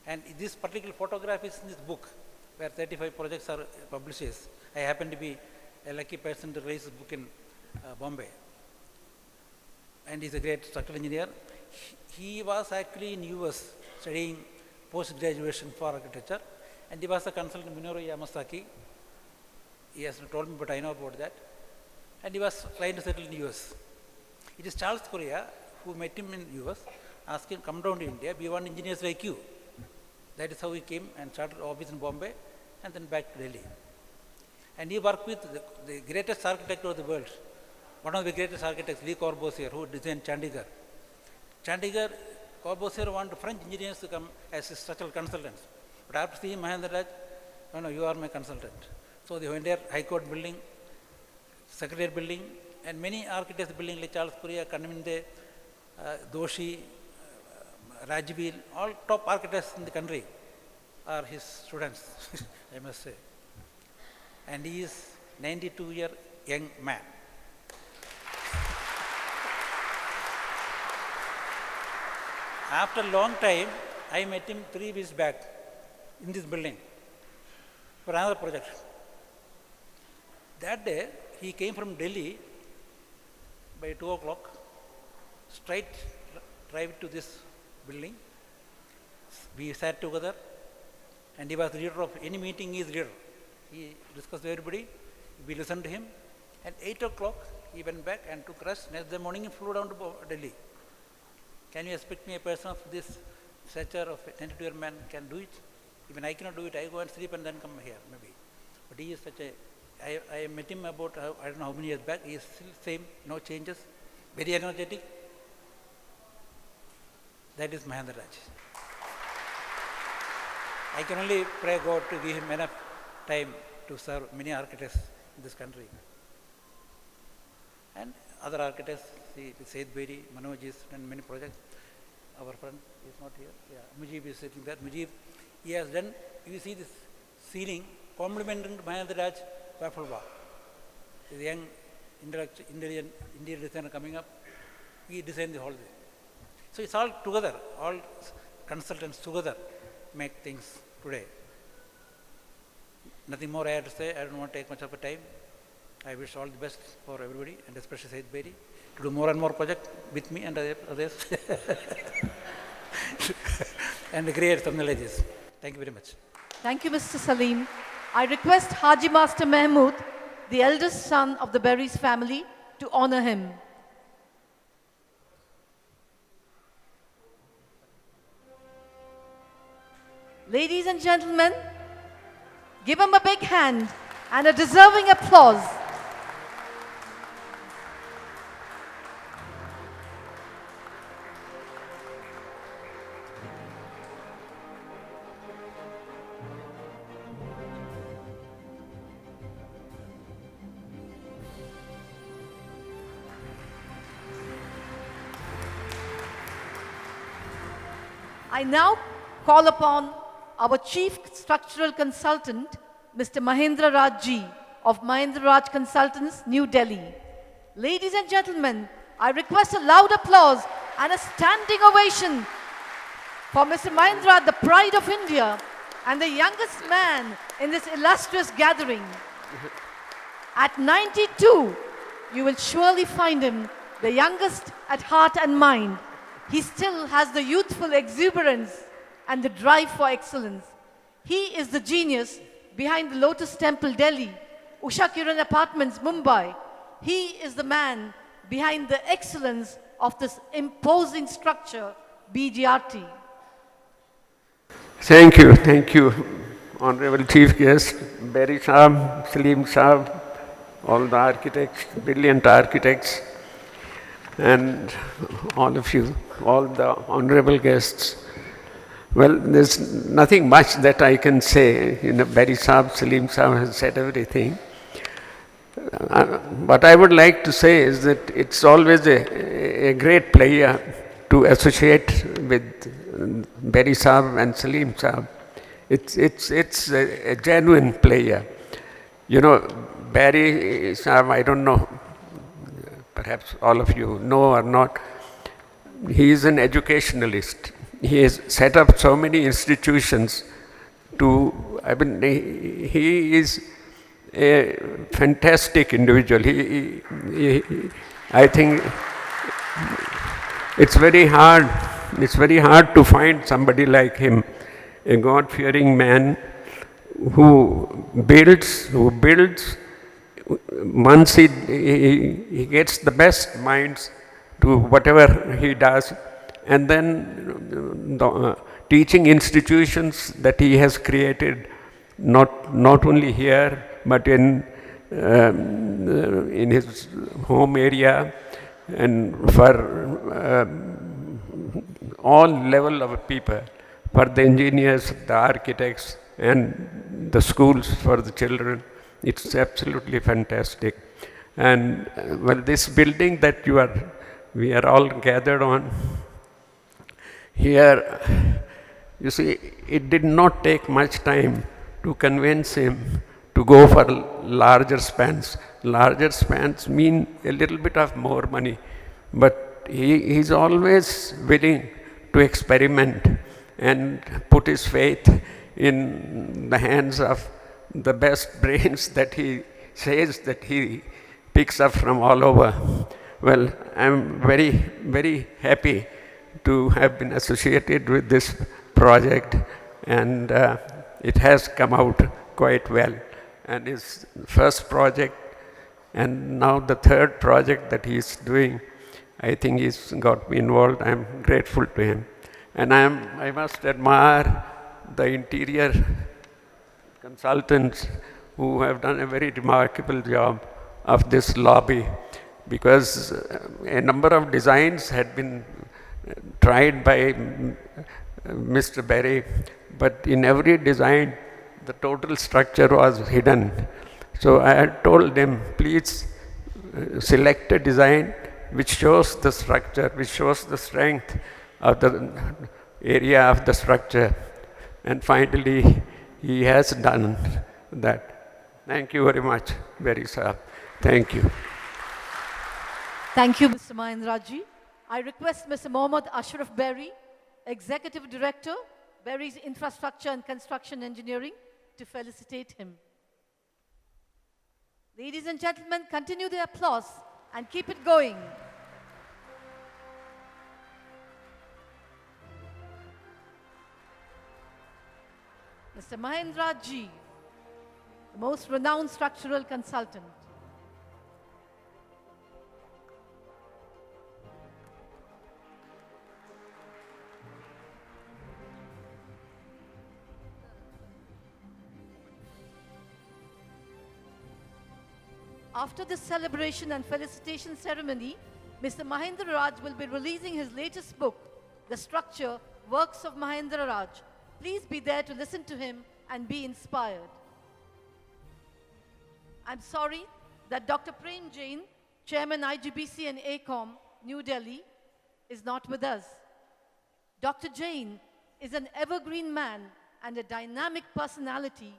And this particular photograph is in this book, where 35 projects are published. I happen to be a lucky person to raise this book in Bombay. And he's a great structural engineer. He was actually in US studying post-graduation for architecture, and he was a consultant Minoru Yamasaki. He has not told me, but I know about that. And he was trying to settle in US. It is Charles Correa who met him in US, asked him, come down to India, we want engineers like you. That is how he came and started office in Bombay and then back to Delhi. And he worked with the greatest architect of the world, one of the greatest architects, Le Corbusier, who designed Chandigarh. Chandigarh, Corbusier wanted French engineers to come as his structural consultants. But after seeing Mahendra Raj, no, you are my consultant. So the entire High Court building, Secretariat building, and many architects building like Charles Correa, Kanminde, Doshi, Rajvil, all top architects in the country are his students, I must say. And he is 92-year young man. After a long time, I met him 3 weeks back in this building for another project. That day, he came from Delhi by 2 o'clock, straight drive to this building. We sat together, and he was the leader of any meeting. He is leader. He discussed with everybody. We listened to him. At 8 o'clock, he went back and took rest. Next morning, he flew down to Delhi. Can you expect me, a person of this stature of a 92-year man, can do it? Even I cannot do it. I go and sleep and then come here, maybe. But he is such a. I met him about I don't know how many years back. He is still same, no changes, very energetic. That is Mahendra Raj. I can only pray God to give him enough time to serve many architects in this country. And other architects, see Said Bedi, Manoj is done many projects. Our friend is not here. Yeah, Mujib is sitting there. Mujib, he has done, you see this ceiling, complimenting Mahendra Raj waffle wall. The young, intelligent Indian designer coming up, he designed the whole thing. So it's all together, all consultants together make things today. Nothing more I have to say. I don't want to take much of a time. I wish all the best for everybody, and especially Said Bedi, to do more and more projects with me and others and create something like this. Thank you very much. Thank you, Mr. Salim. I request Haji Master Mahmood, the eldest son of the Berries family, to honor him. Ladies and gentlemen, give him a big hand and a deserving applause. I now call upon our Chief Structural Consultant, Mr. Mahendra Raj ji, of Mahindra Raj Consultants, New Delhi. Ladies and gentlemen, I request a loud applause and a standing ovation for Mr. Mahindra, the pride of India and the youngest man in this illustrious gathering. At 92, you will surely find him the youngest at heart and mind. He still has the youthful exuberance and the drive for excellence. He is the genius behind the Lotus Temple, Delhi, Usha Kiran Apartments, Mumbai. He is the man behind the excellence of this imposing structure, BGRT. Thank you, Honorable Chief Guest, Berry Saab, Salim Saab, all the architects, brilliant architects, and all of you, all the honorable guests. Well, there's nothing much that I can say. Berry Saab, Salim Saab has said everything. What I would like to say is that it's always a great pleasure to associate with Berry Saab and Salim Saab. It's a genuine pleasure. You know, Berry Saab, I don't know, perhaps all of you know or not, he is an educationalist. He has set up so many institutions he is a fantastic individual. I think it's very hard to find somebody like him, a God-fearing man who builds. Once he gets the best minds to whatever he does, and then the teaching institutions that he has created, not only here but in his home area, and for all level of people, for the engineers, the architects, and the schools for the children. It's absolutely fantastic. And well, this building that we are all gathered on here, you see, it did not take much time to convince him to go for larger spans. Larger spans mean a little bit of more money, but he's always willing to experiment and put his faith in the hands of the best brains that he says that he picks up from all over. Well, I'm very, very happy to have been associated with this project, and it has come out quite well. And his first project, and now the third project that he's doing, I think he's got me involved. I'm grateful to him. And I must admire the interior consultants who have done a very remarkable job of this lobby, because a number of designs had been tried by Mr. Berry, but in every design the total structure was hidden. So I had told him, please select a design which shows the structure, which shows the strength of the area of the structure. And finally, he has done that. Thank you very much, Berry Saab. Thank you. Thank you, Mr. Mahendraji. I request Mr. Mohammad Ashraf Berry, Executive Director, Berry's Infrastructure and Construction Engineering, to felicitate him. Ladies and gentlemen, continue the applause and keep it going. Mr. Mahendra Ji, the most renowned structural consultant. After this celebration and felicitation ceremony, Mr. Mahindra Raj will be releasing his latest book, The Structure, Works of Mahindra Raj. Please be there to listen to him and be inspired. I'm sorry that Dr. Prem Jain, Chairman IGBC and ACOM, New Delhi, is not with us. Dr. Jain is an evergreen man and a dynamic personality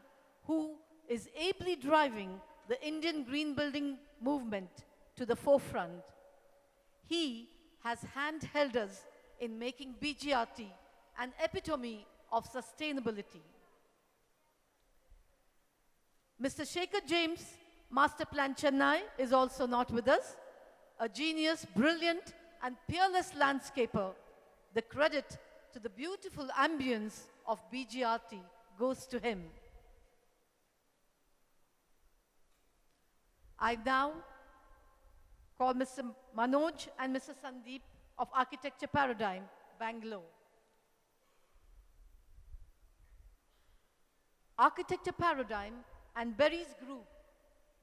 who is ably driving the Indian green building movement to the forefront. He has handheld us in making BGRT an epitome of sustainability. Mr. Shekhar James, Master Plan Chennai, is also not with us. A genius, brilliant, and peerless landscaper. The credit to the beautiful ambience of BGRT goes to him. I now call Mr. Manoj and Mr. Sandeep of Architecture Paradigm, Bangalore. Architecture Paradigm and Berry's group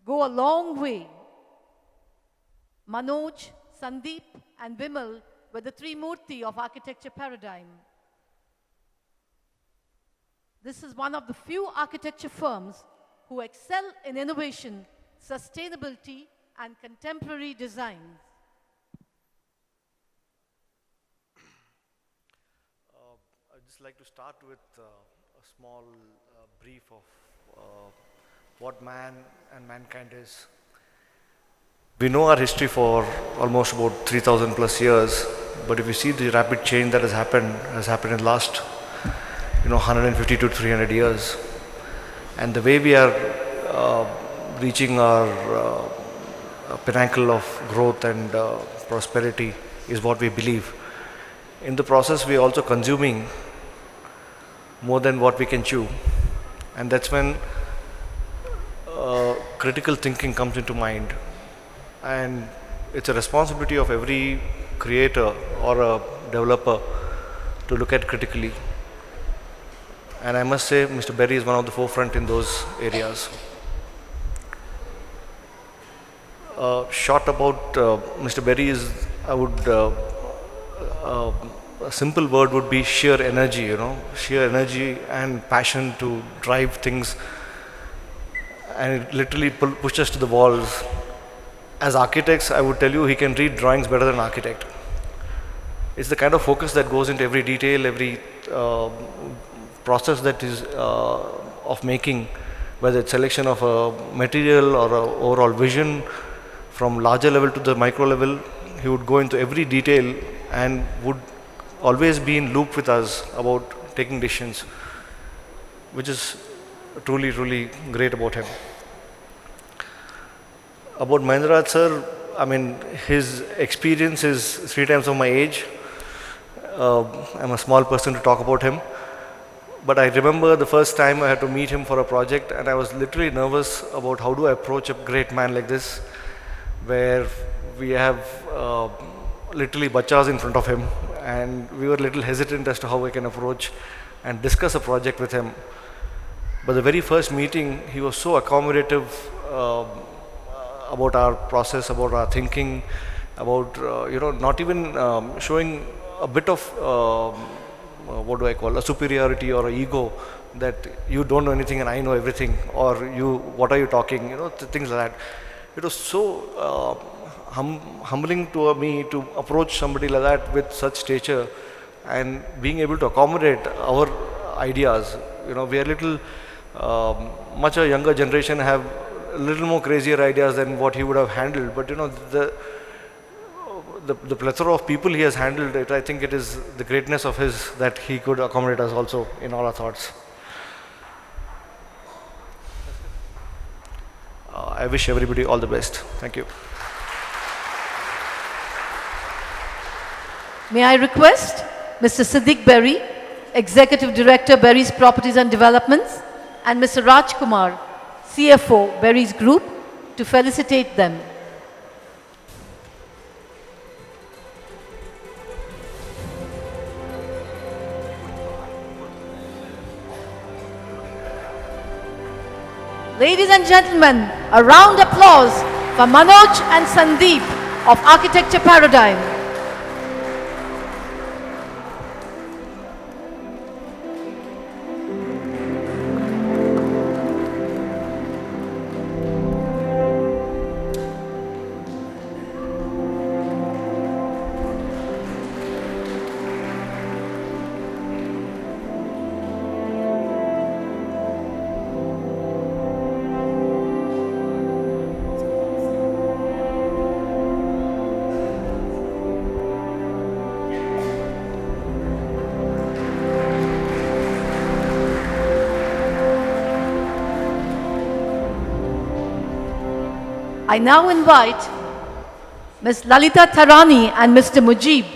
go a long way. Manoj, Sandeep, and Bimal were the Trimurti of Architecture Paradigm. This is one of the few architecture firms who excel in innovation, sustainability, and contemporary designs. I'd just like to start with a small brief of what man and mankind is. We know our history for almost about 3,000 plus years, but if you see the rapid change that has happened in the last 150 to 300 years, and the way we are reaching our pinnacle of growth and prosperity is what we believe. In the process, we are also consuming more than what we can chew, and that's when critical thinking comes into mind. And it's a responsibility of every creator or a developer to look at critically. And I must say, Mr. Berry is one of the forefront in those areas. Short about Mr. Berry is, I would, a simple word would be sheer energy, sheer energy and passion to drive things, and it literally pushes us to the walls. As architects, I would tell you, he can read drawings better than an architect. It's the kind of focus that goes into every detail, every process that is of making, whether it's selection of a material or a overall vision, from larger level to the micro level. He would go into every detail and would always be in loop with us about taking decisions, which is truly, truly great about him. About Mahendraj sir, I mean, his experience is 3 times of my age. I'm a small person to talk about him. But I remember the first time I had to meet him for a project, and I was literally nervous about how do I approach a great man like this, where we have literally bachas in front of him, and we were a little hesitant as to how we can approach and discuss a project with him. But the very first meeting, he was so accommodative about our process, about our thinking, about not even showing a bit of what do I call, a superiority or an ego that you don't know anything and I know everything, or what are you talking, things like that. It was so humbling to me to approach somebody like that with such stature and being able to accommodate our ideas. We are little, much a younger generation have a little more crazier ideas than what he would have handled, but the plethora of people he has handled, I think it is the greatness of his that he could accommodate us also in all our thoughts. I wish everybody all the best. Thank you. May I request Mr. Siddiq Berry, Executive Director, Berry's Properties and Developments, and Mr. Raj Kumar, CFO, Berry's Group, to felicitate them. Ladies and gentlemen, a round of applause for Manoj and Sandeep of Architecture Paradigm. I now invite Ms. Lalita Tharani and Mr. Mujib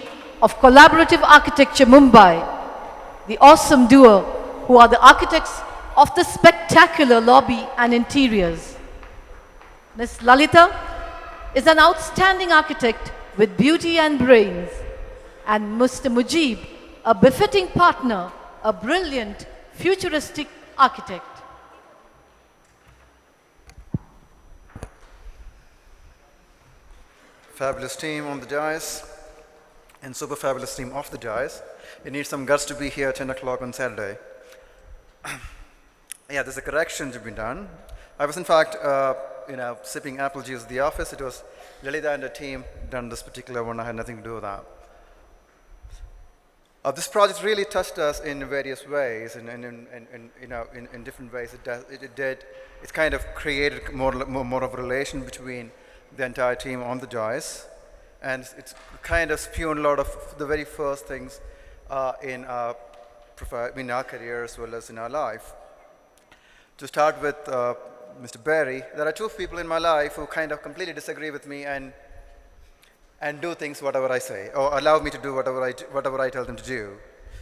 of Collaborative Architecture Mumbai, the awesome duo who are the architects of the spectacular lobby and interiors. Ms. Lalita is an outstanding architect with beauty and brains, and Mr. Mujib, a befitting partner, a brilliant, futuristic architect. Fabulous team on the dais and super fabulous team off the dais. You need some guts to be here at 10 o'clock on Saturday. Yeah, there's a correction to be done. I was in fact, sipping apple juice at the office. It was Lilita and her team done this particular one. I had nothing to do with that. This project really touched us in various ways, and in different ways. It kind of created more of a relation between the entire team on the dais, and it's kind of spewed a lot of the very first things in our career as well as in our life. To start with Mr. Berry, there are two people in my life who kind of completely disagree with me and do things whatever I say, or allow me to do whatever I tell them to do.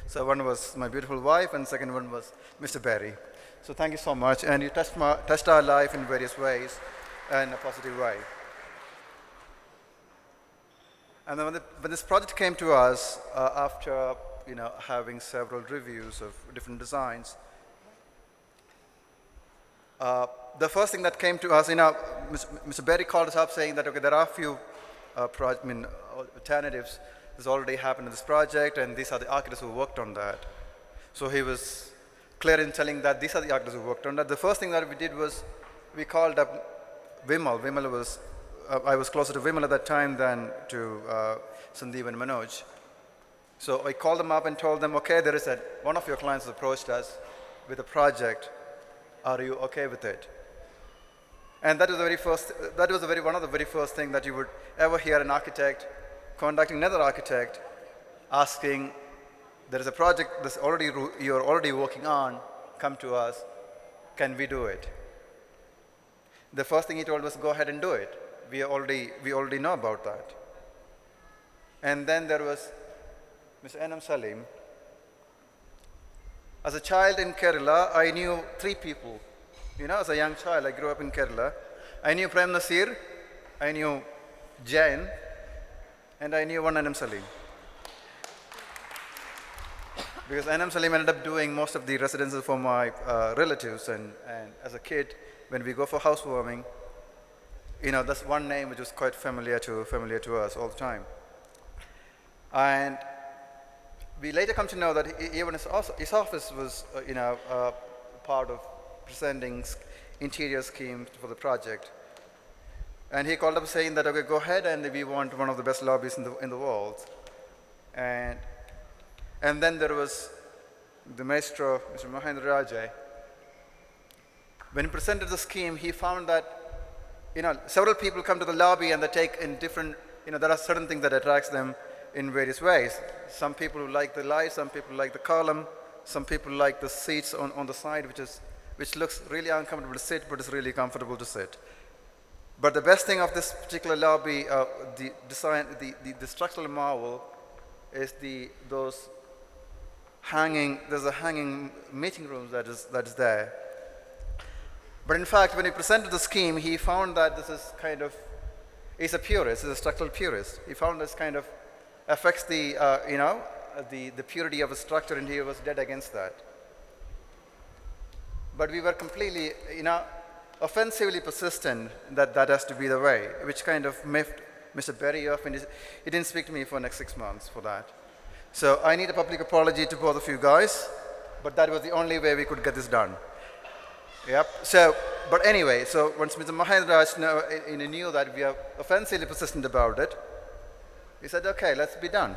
So one was my beautiful wife, and second one was Mr. Berry. So thank you so much, and you touched our life in various ways, in a positive way. And then when this project came to us, after having several reviews of different designs, the first thing that came to us, Mr. Berry called us up saying that, okay, there are a few alternatives that's already happened in this project, and these are the architects who worked on that. So he was clear in telling that these are the architects who worked on that. The first thing that we did was we called up Vimal. I was closer to Vimal at that time than to Sandeep and Manoj. So I called them up and told them, okay, there is one of your clients has approached us with a project. Are you okay with it? And that was one of the very first things that you would ever hear an architect contacting another architect, asking, there is a project you're already working on, come to us, can we do it? The first thing he told was, go ahead and do it. We already know about that. And then there was Mr. N.M. Salim. As a child in Kerala, I knew three people. As a young child, I grew up in Kerala. I knew Prem Nasir, I knew Jain, and I knew one N.M. Salim. Because N.M. Salim ended up doing most of the residences for my relatives, and as a kid, when we go for housewarming, that's one name which was quite familiar to us all the time. And we later come to know that even his office was, part of presenting interior schemes for the project. And he called up saying that, okay, go ahead, and we want one of the best lobbies in the world. And then there was the maestro, Mr. Mahendra Rajay. When he presented the scheme, he found that several people come to the lobby and they take in different, there are certain things that attracts them in various ways. Some people like the light, some people like the column, some people like the seats on the side, which looks really uncomfortable to sit, but is really comfortable to sit. But the best thing of this particular lobby, the design, the structural marvel, is there's a hanging meeting room that is there. But in fact, when he presented the scheme, he found that this is he's a purist, he's a structural purist. He found this kind of affects the purity of a structure, and he was dead against that. But we were completely, offensively persistent that has to be the way, which kind of miffed Mr. Berry off, and he didn't speak to me for the next 6 months for that. So I need a public apology to both of you guys, but that was the only way we could get this done. Yep. But anyway, so once Mr. Mahendra knew that we are offensively persistent about it, he said, okay, let's be done.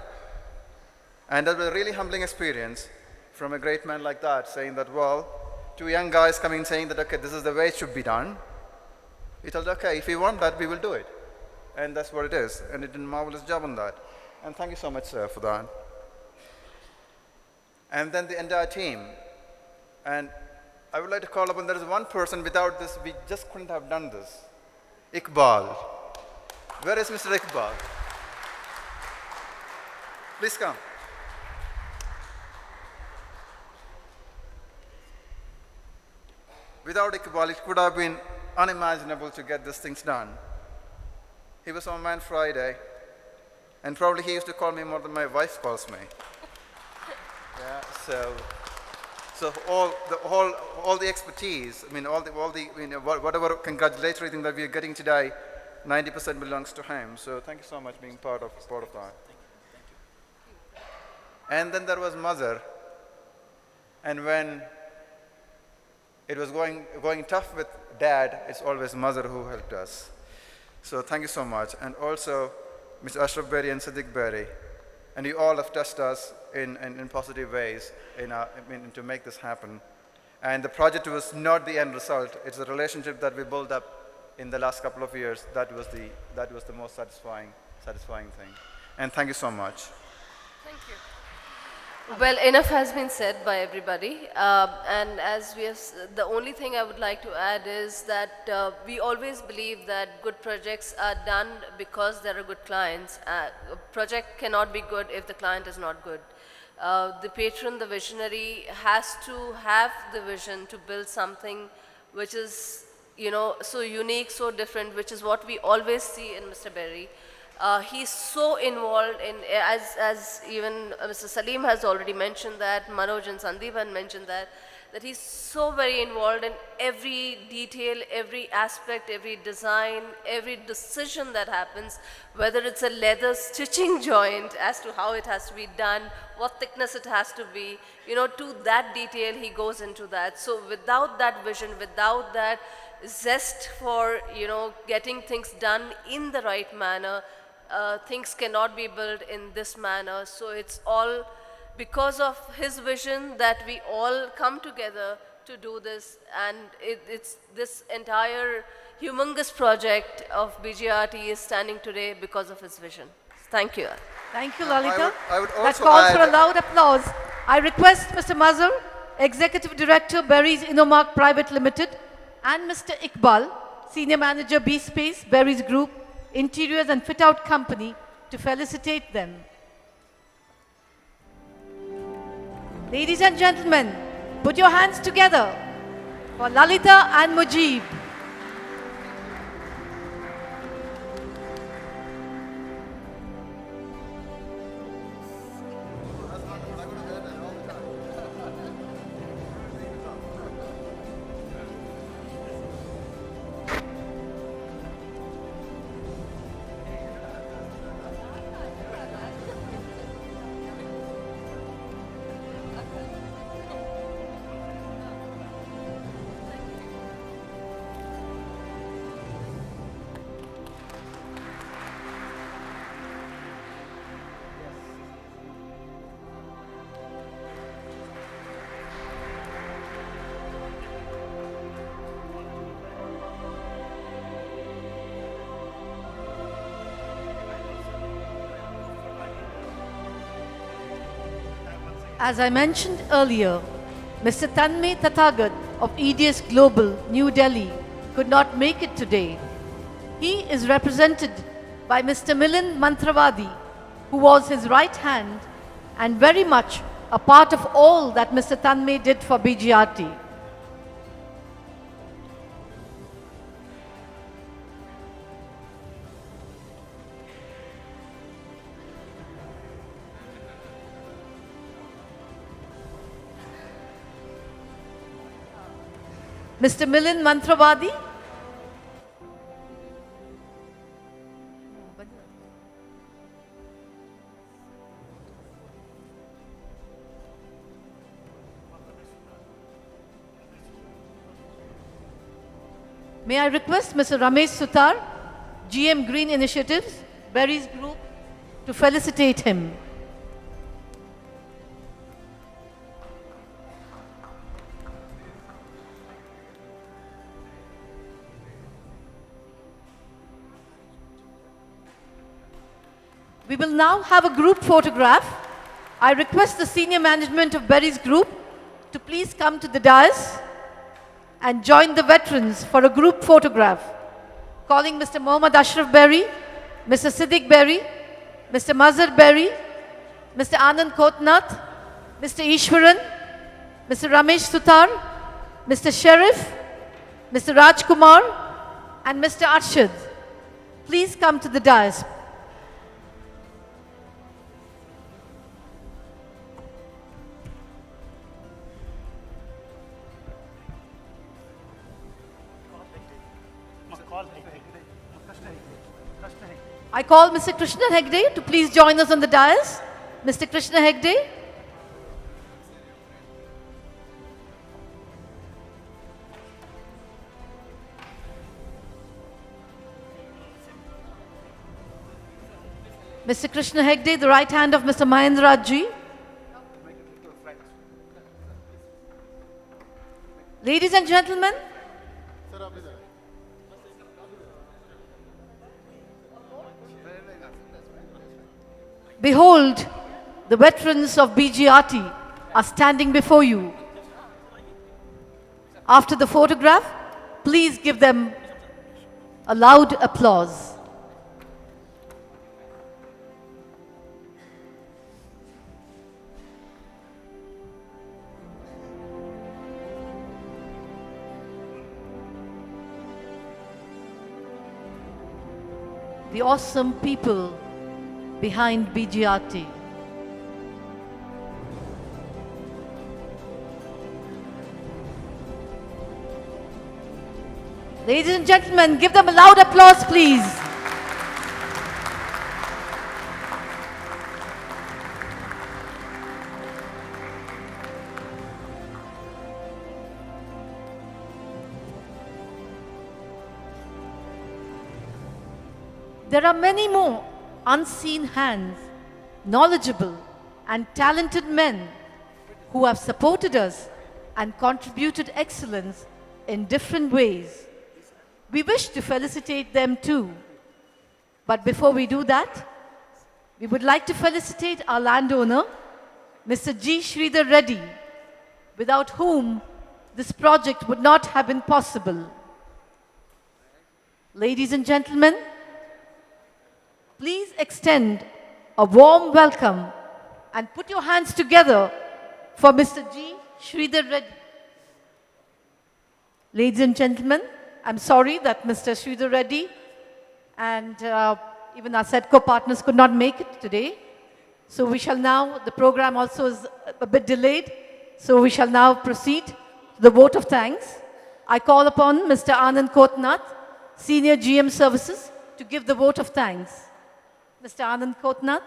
And that was a really humbling experience from a great man like that, saying that, well, two young guys coming saying that, okay, this is the way it should be done. He told, okay, if you want that, we will do it. And that's what it is. And he did a marvelous job on that. And thank you so much, sir, for that. And then the entire team. And I would like to call upon, there is one person, without this, we just couldn't have done this. Iqbal. Where is Mr. Iqbal? Please come. Without Iqbal, it could have been unimaginable to get these things done. He was on Man Friday, and probably he used to call me more than my wife calls me. Yeah, so all the expertise, I mean, whatever congratulatory thing that we are getting today, 90% belongs to him. So thank you so much being part of that. And then there was mother, and when it was going tough with dad, it's always mother who helped us. So thank you so much. And also Mr. Ashraf Berry and Siddiq Berry. And you all have touched us in positive ways to make this happen. And the project was not the end result. It's the relationship that we built up in the last couple of years that was the most satisfying thing. And thank you so much. Thank you. Well, enough has been said by everybody, and as we have, the only thing I would like to add is that we always believe that good projects are done because there are good clients. A project cannot be good if the client is not good. The patron, the visionary, has to have the vision to build something which is, so unique, so different, which is what we always see in Mr. Berry. He's so involved in, as even Mr. Salim has already mentioned that, Manoj and Sandeep had mentioned that he's so very involved in every detail, every aspect, every design, every decision that happens, whether it's a leather stitching joint as to how it has to be done, what thickness it has to be, to that detail he goes into that. So without that vision, without that zest for, getting things done in the right manner, things cannot be built in this manner. So it's all because of his vision that we all come together to do this, and it's this entire humongous project of BGRT is standing today because of his vision. Thank you. Thank you, Lalita. I would That also calls for a add- loud applause. I request Mr. Mazhar, Executive Director, Berries Innomark Private Limited, and Mr. Iqbal, Senior Manager, B-Space, Berries Group, Interiors and Fit Out Company, to felicitate them. Ladies and gentlemen, put your hands together for Lalita and Mujib. As I mentioned earlier, Mr. Tanmay Tathagat of EDS Global, New Delhi, could not make it today. He is represented by Mr. Milind Mantravadi, who was his right hand and very much a part of all that Mr. Tanmay did for BGRT. Mr. Milind Mantravadi. May I request Mr. Ramesh Sutar, GM Green Initiatives, Berries Group, to felicitate him. We will now have a group photograph. I request the senior management of Berries Group to please come to the dais and join the veterans for a group photograph. calling Mr. Mohammad Ashraf Berry, Mr. Siddiq Berry, Mr. Mazhar Berry, Mr. Anand Kotnath, Mr. Ishwaran, Mr. Ramesh Sutar, Mr. Sheriff, Mr. Rajkumar, and Mr. Arshad. Please come to the dais. I call Mr. Krishna Hegde to please join us on the dais. Mr. Krishna Hegde. Mr. Krishna Hegde, the right hand of Mr. Mahendra Ji. Ladies and gentlemen, behold, the veterans of BGRT are standing before you. After the photograph, please give them a loud applause. The awesome people behind BGRT. Ladies and gentlemen, give them a loud applause, please. There are many more unseen hands, knowledgeable and talented men who have supported us and contributed excellence in different ways. We wish to felicitate them too. But before we do that, we would like to felicitate our landowner, Mr. G. Sridhar Reddy, without whom this project would not have been possible. Ladies and gentlemen, please extend a warm welcome and put your hands together for Mr. G. Sridhar Reddy. Ladies and gentlemen, I'm sorry that Mr. Sridhar Reddy and even our SEDCO partners could not make it today. So we shall now, the program also is a bit delayed, so we shall now proceed to the vote of thanks. I call upon Mr. Anand Kotnath, Senior GM Services, to give the vote of thanks. Mr. Anand Kotnath.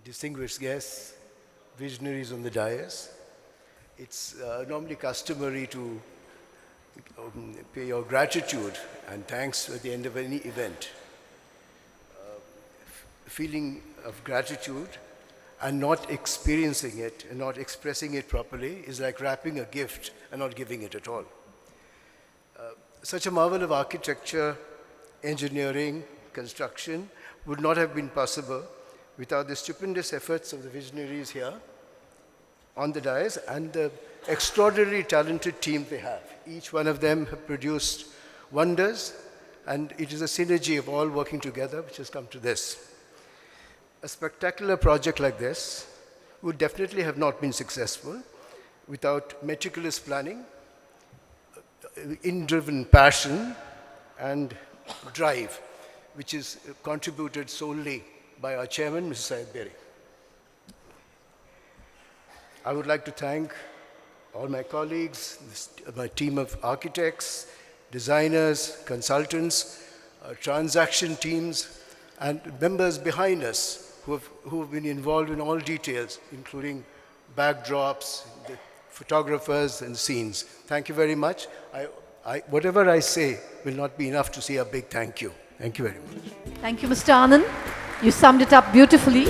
Distinguished guests, visionaries on the dais, it's normally customary to pay your gratitude and thanks at the end of any event. Feeling of gratitude and not experiencing it and not expressing it properly is like wrapping a gift and not giving it at all. Such a marvel of architecture, engineering, construction would not have been possible without the stupendous efforts of the visionaries here on the dais and the extraordinarily talented team they have. Each one of them have produced wonders, and it is a synergy of all working together which has come to this. A spectacular project like this would definitely have not been successful without meticulous planning, in-driven passion, and drive, which is contributed solely by our chairman, Mr. Saib Berry. I would like to thank all my colleagues, my team of architects, designers, consultants, transaction teams, and members behind us who have been involved in all details, including backdrops, the photographers, and scenes. Thank you very much. Whatever I say will not be enough to say a big thank you. Thank you very much. Thank you, Mr. Anand. You summed it up beautifully.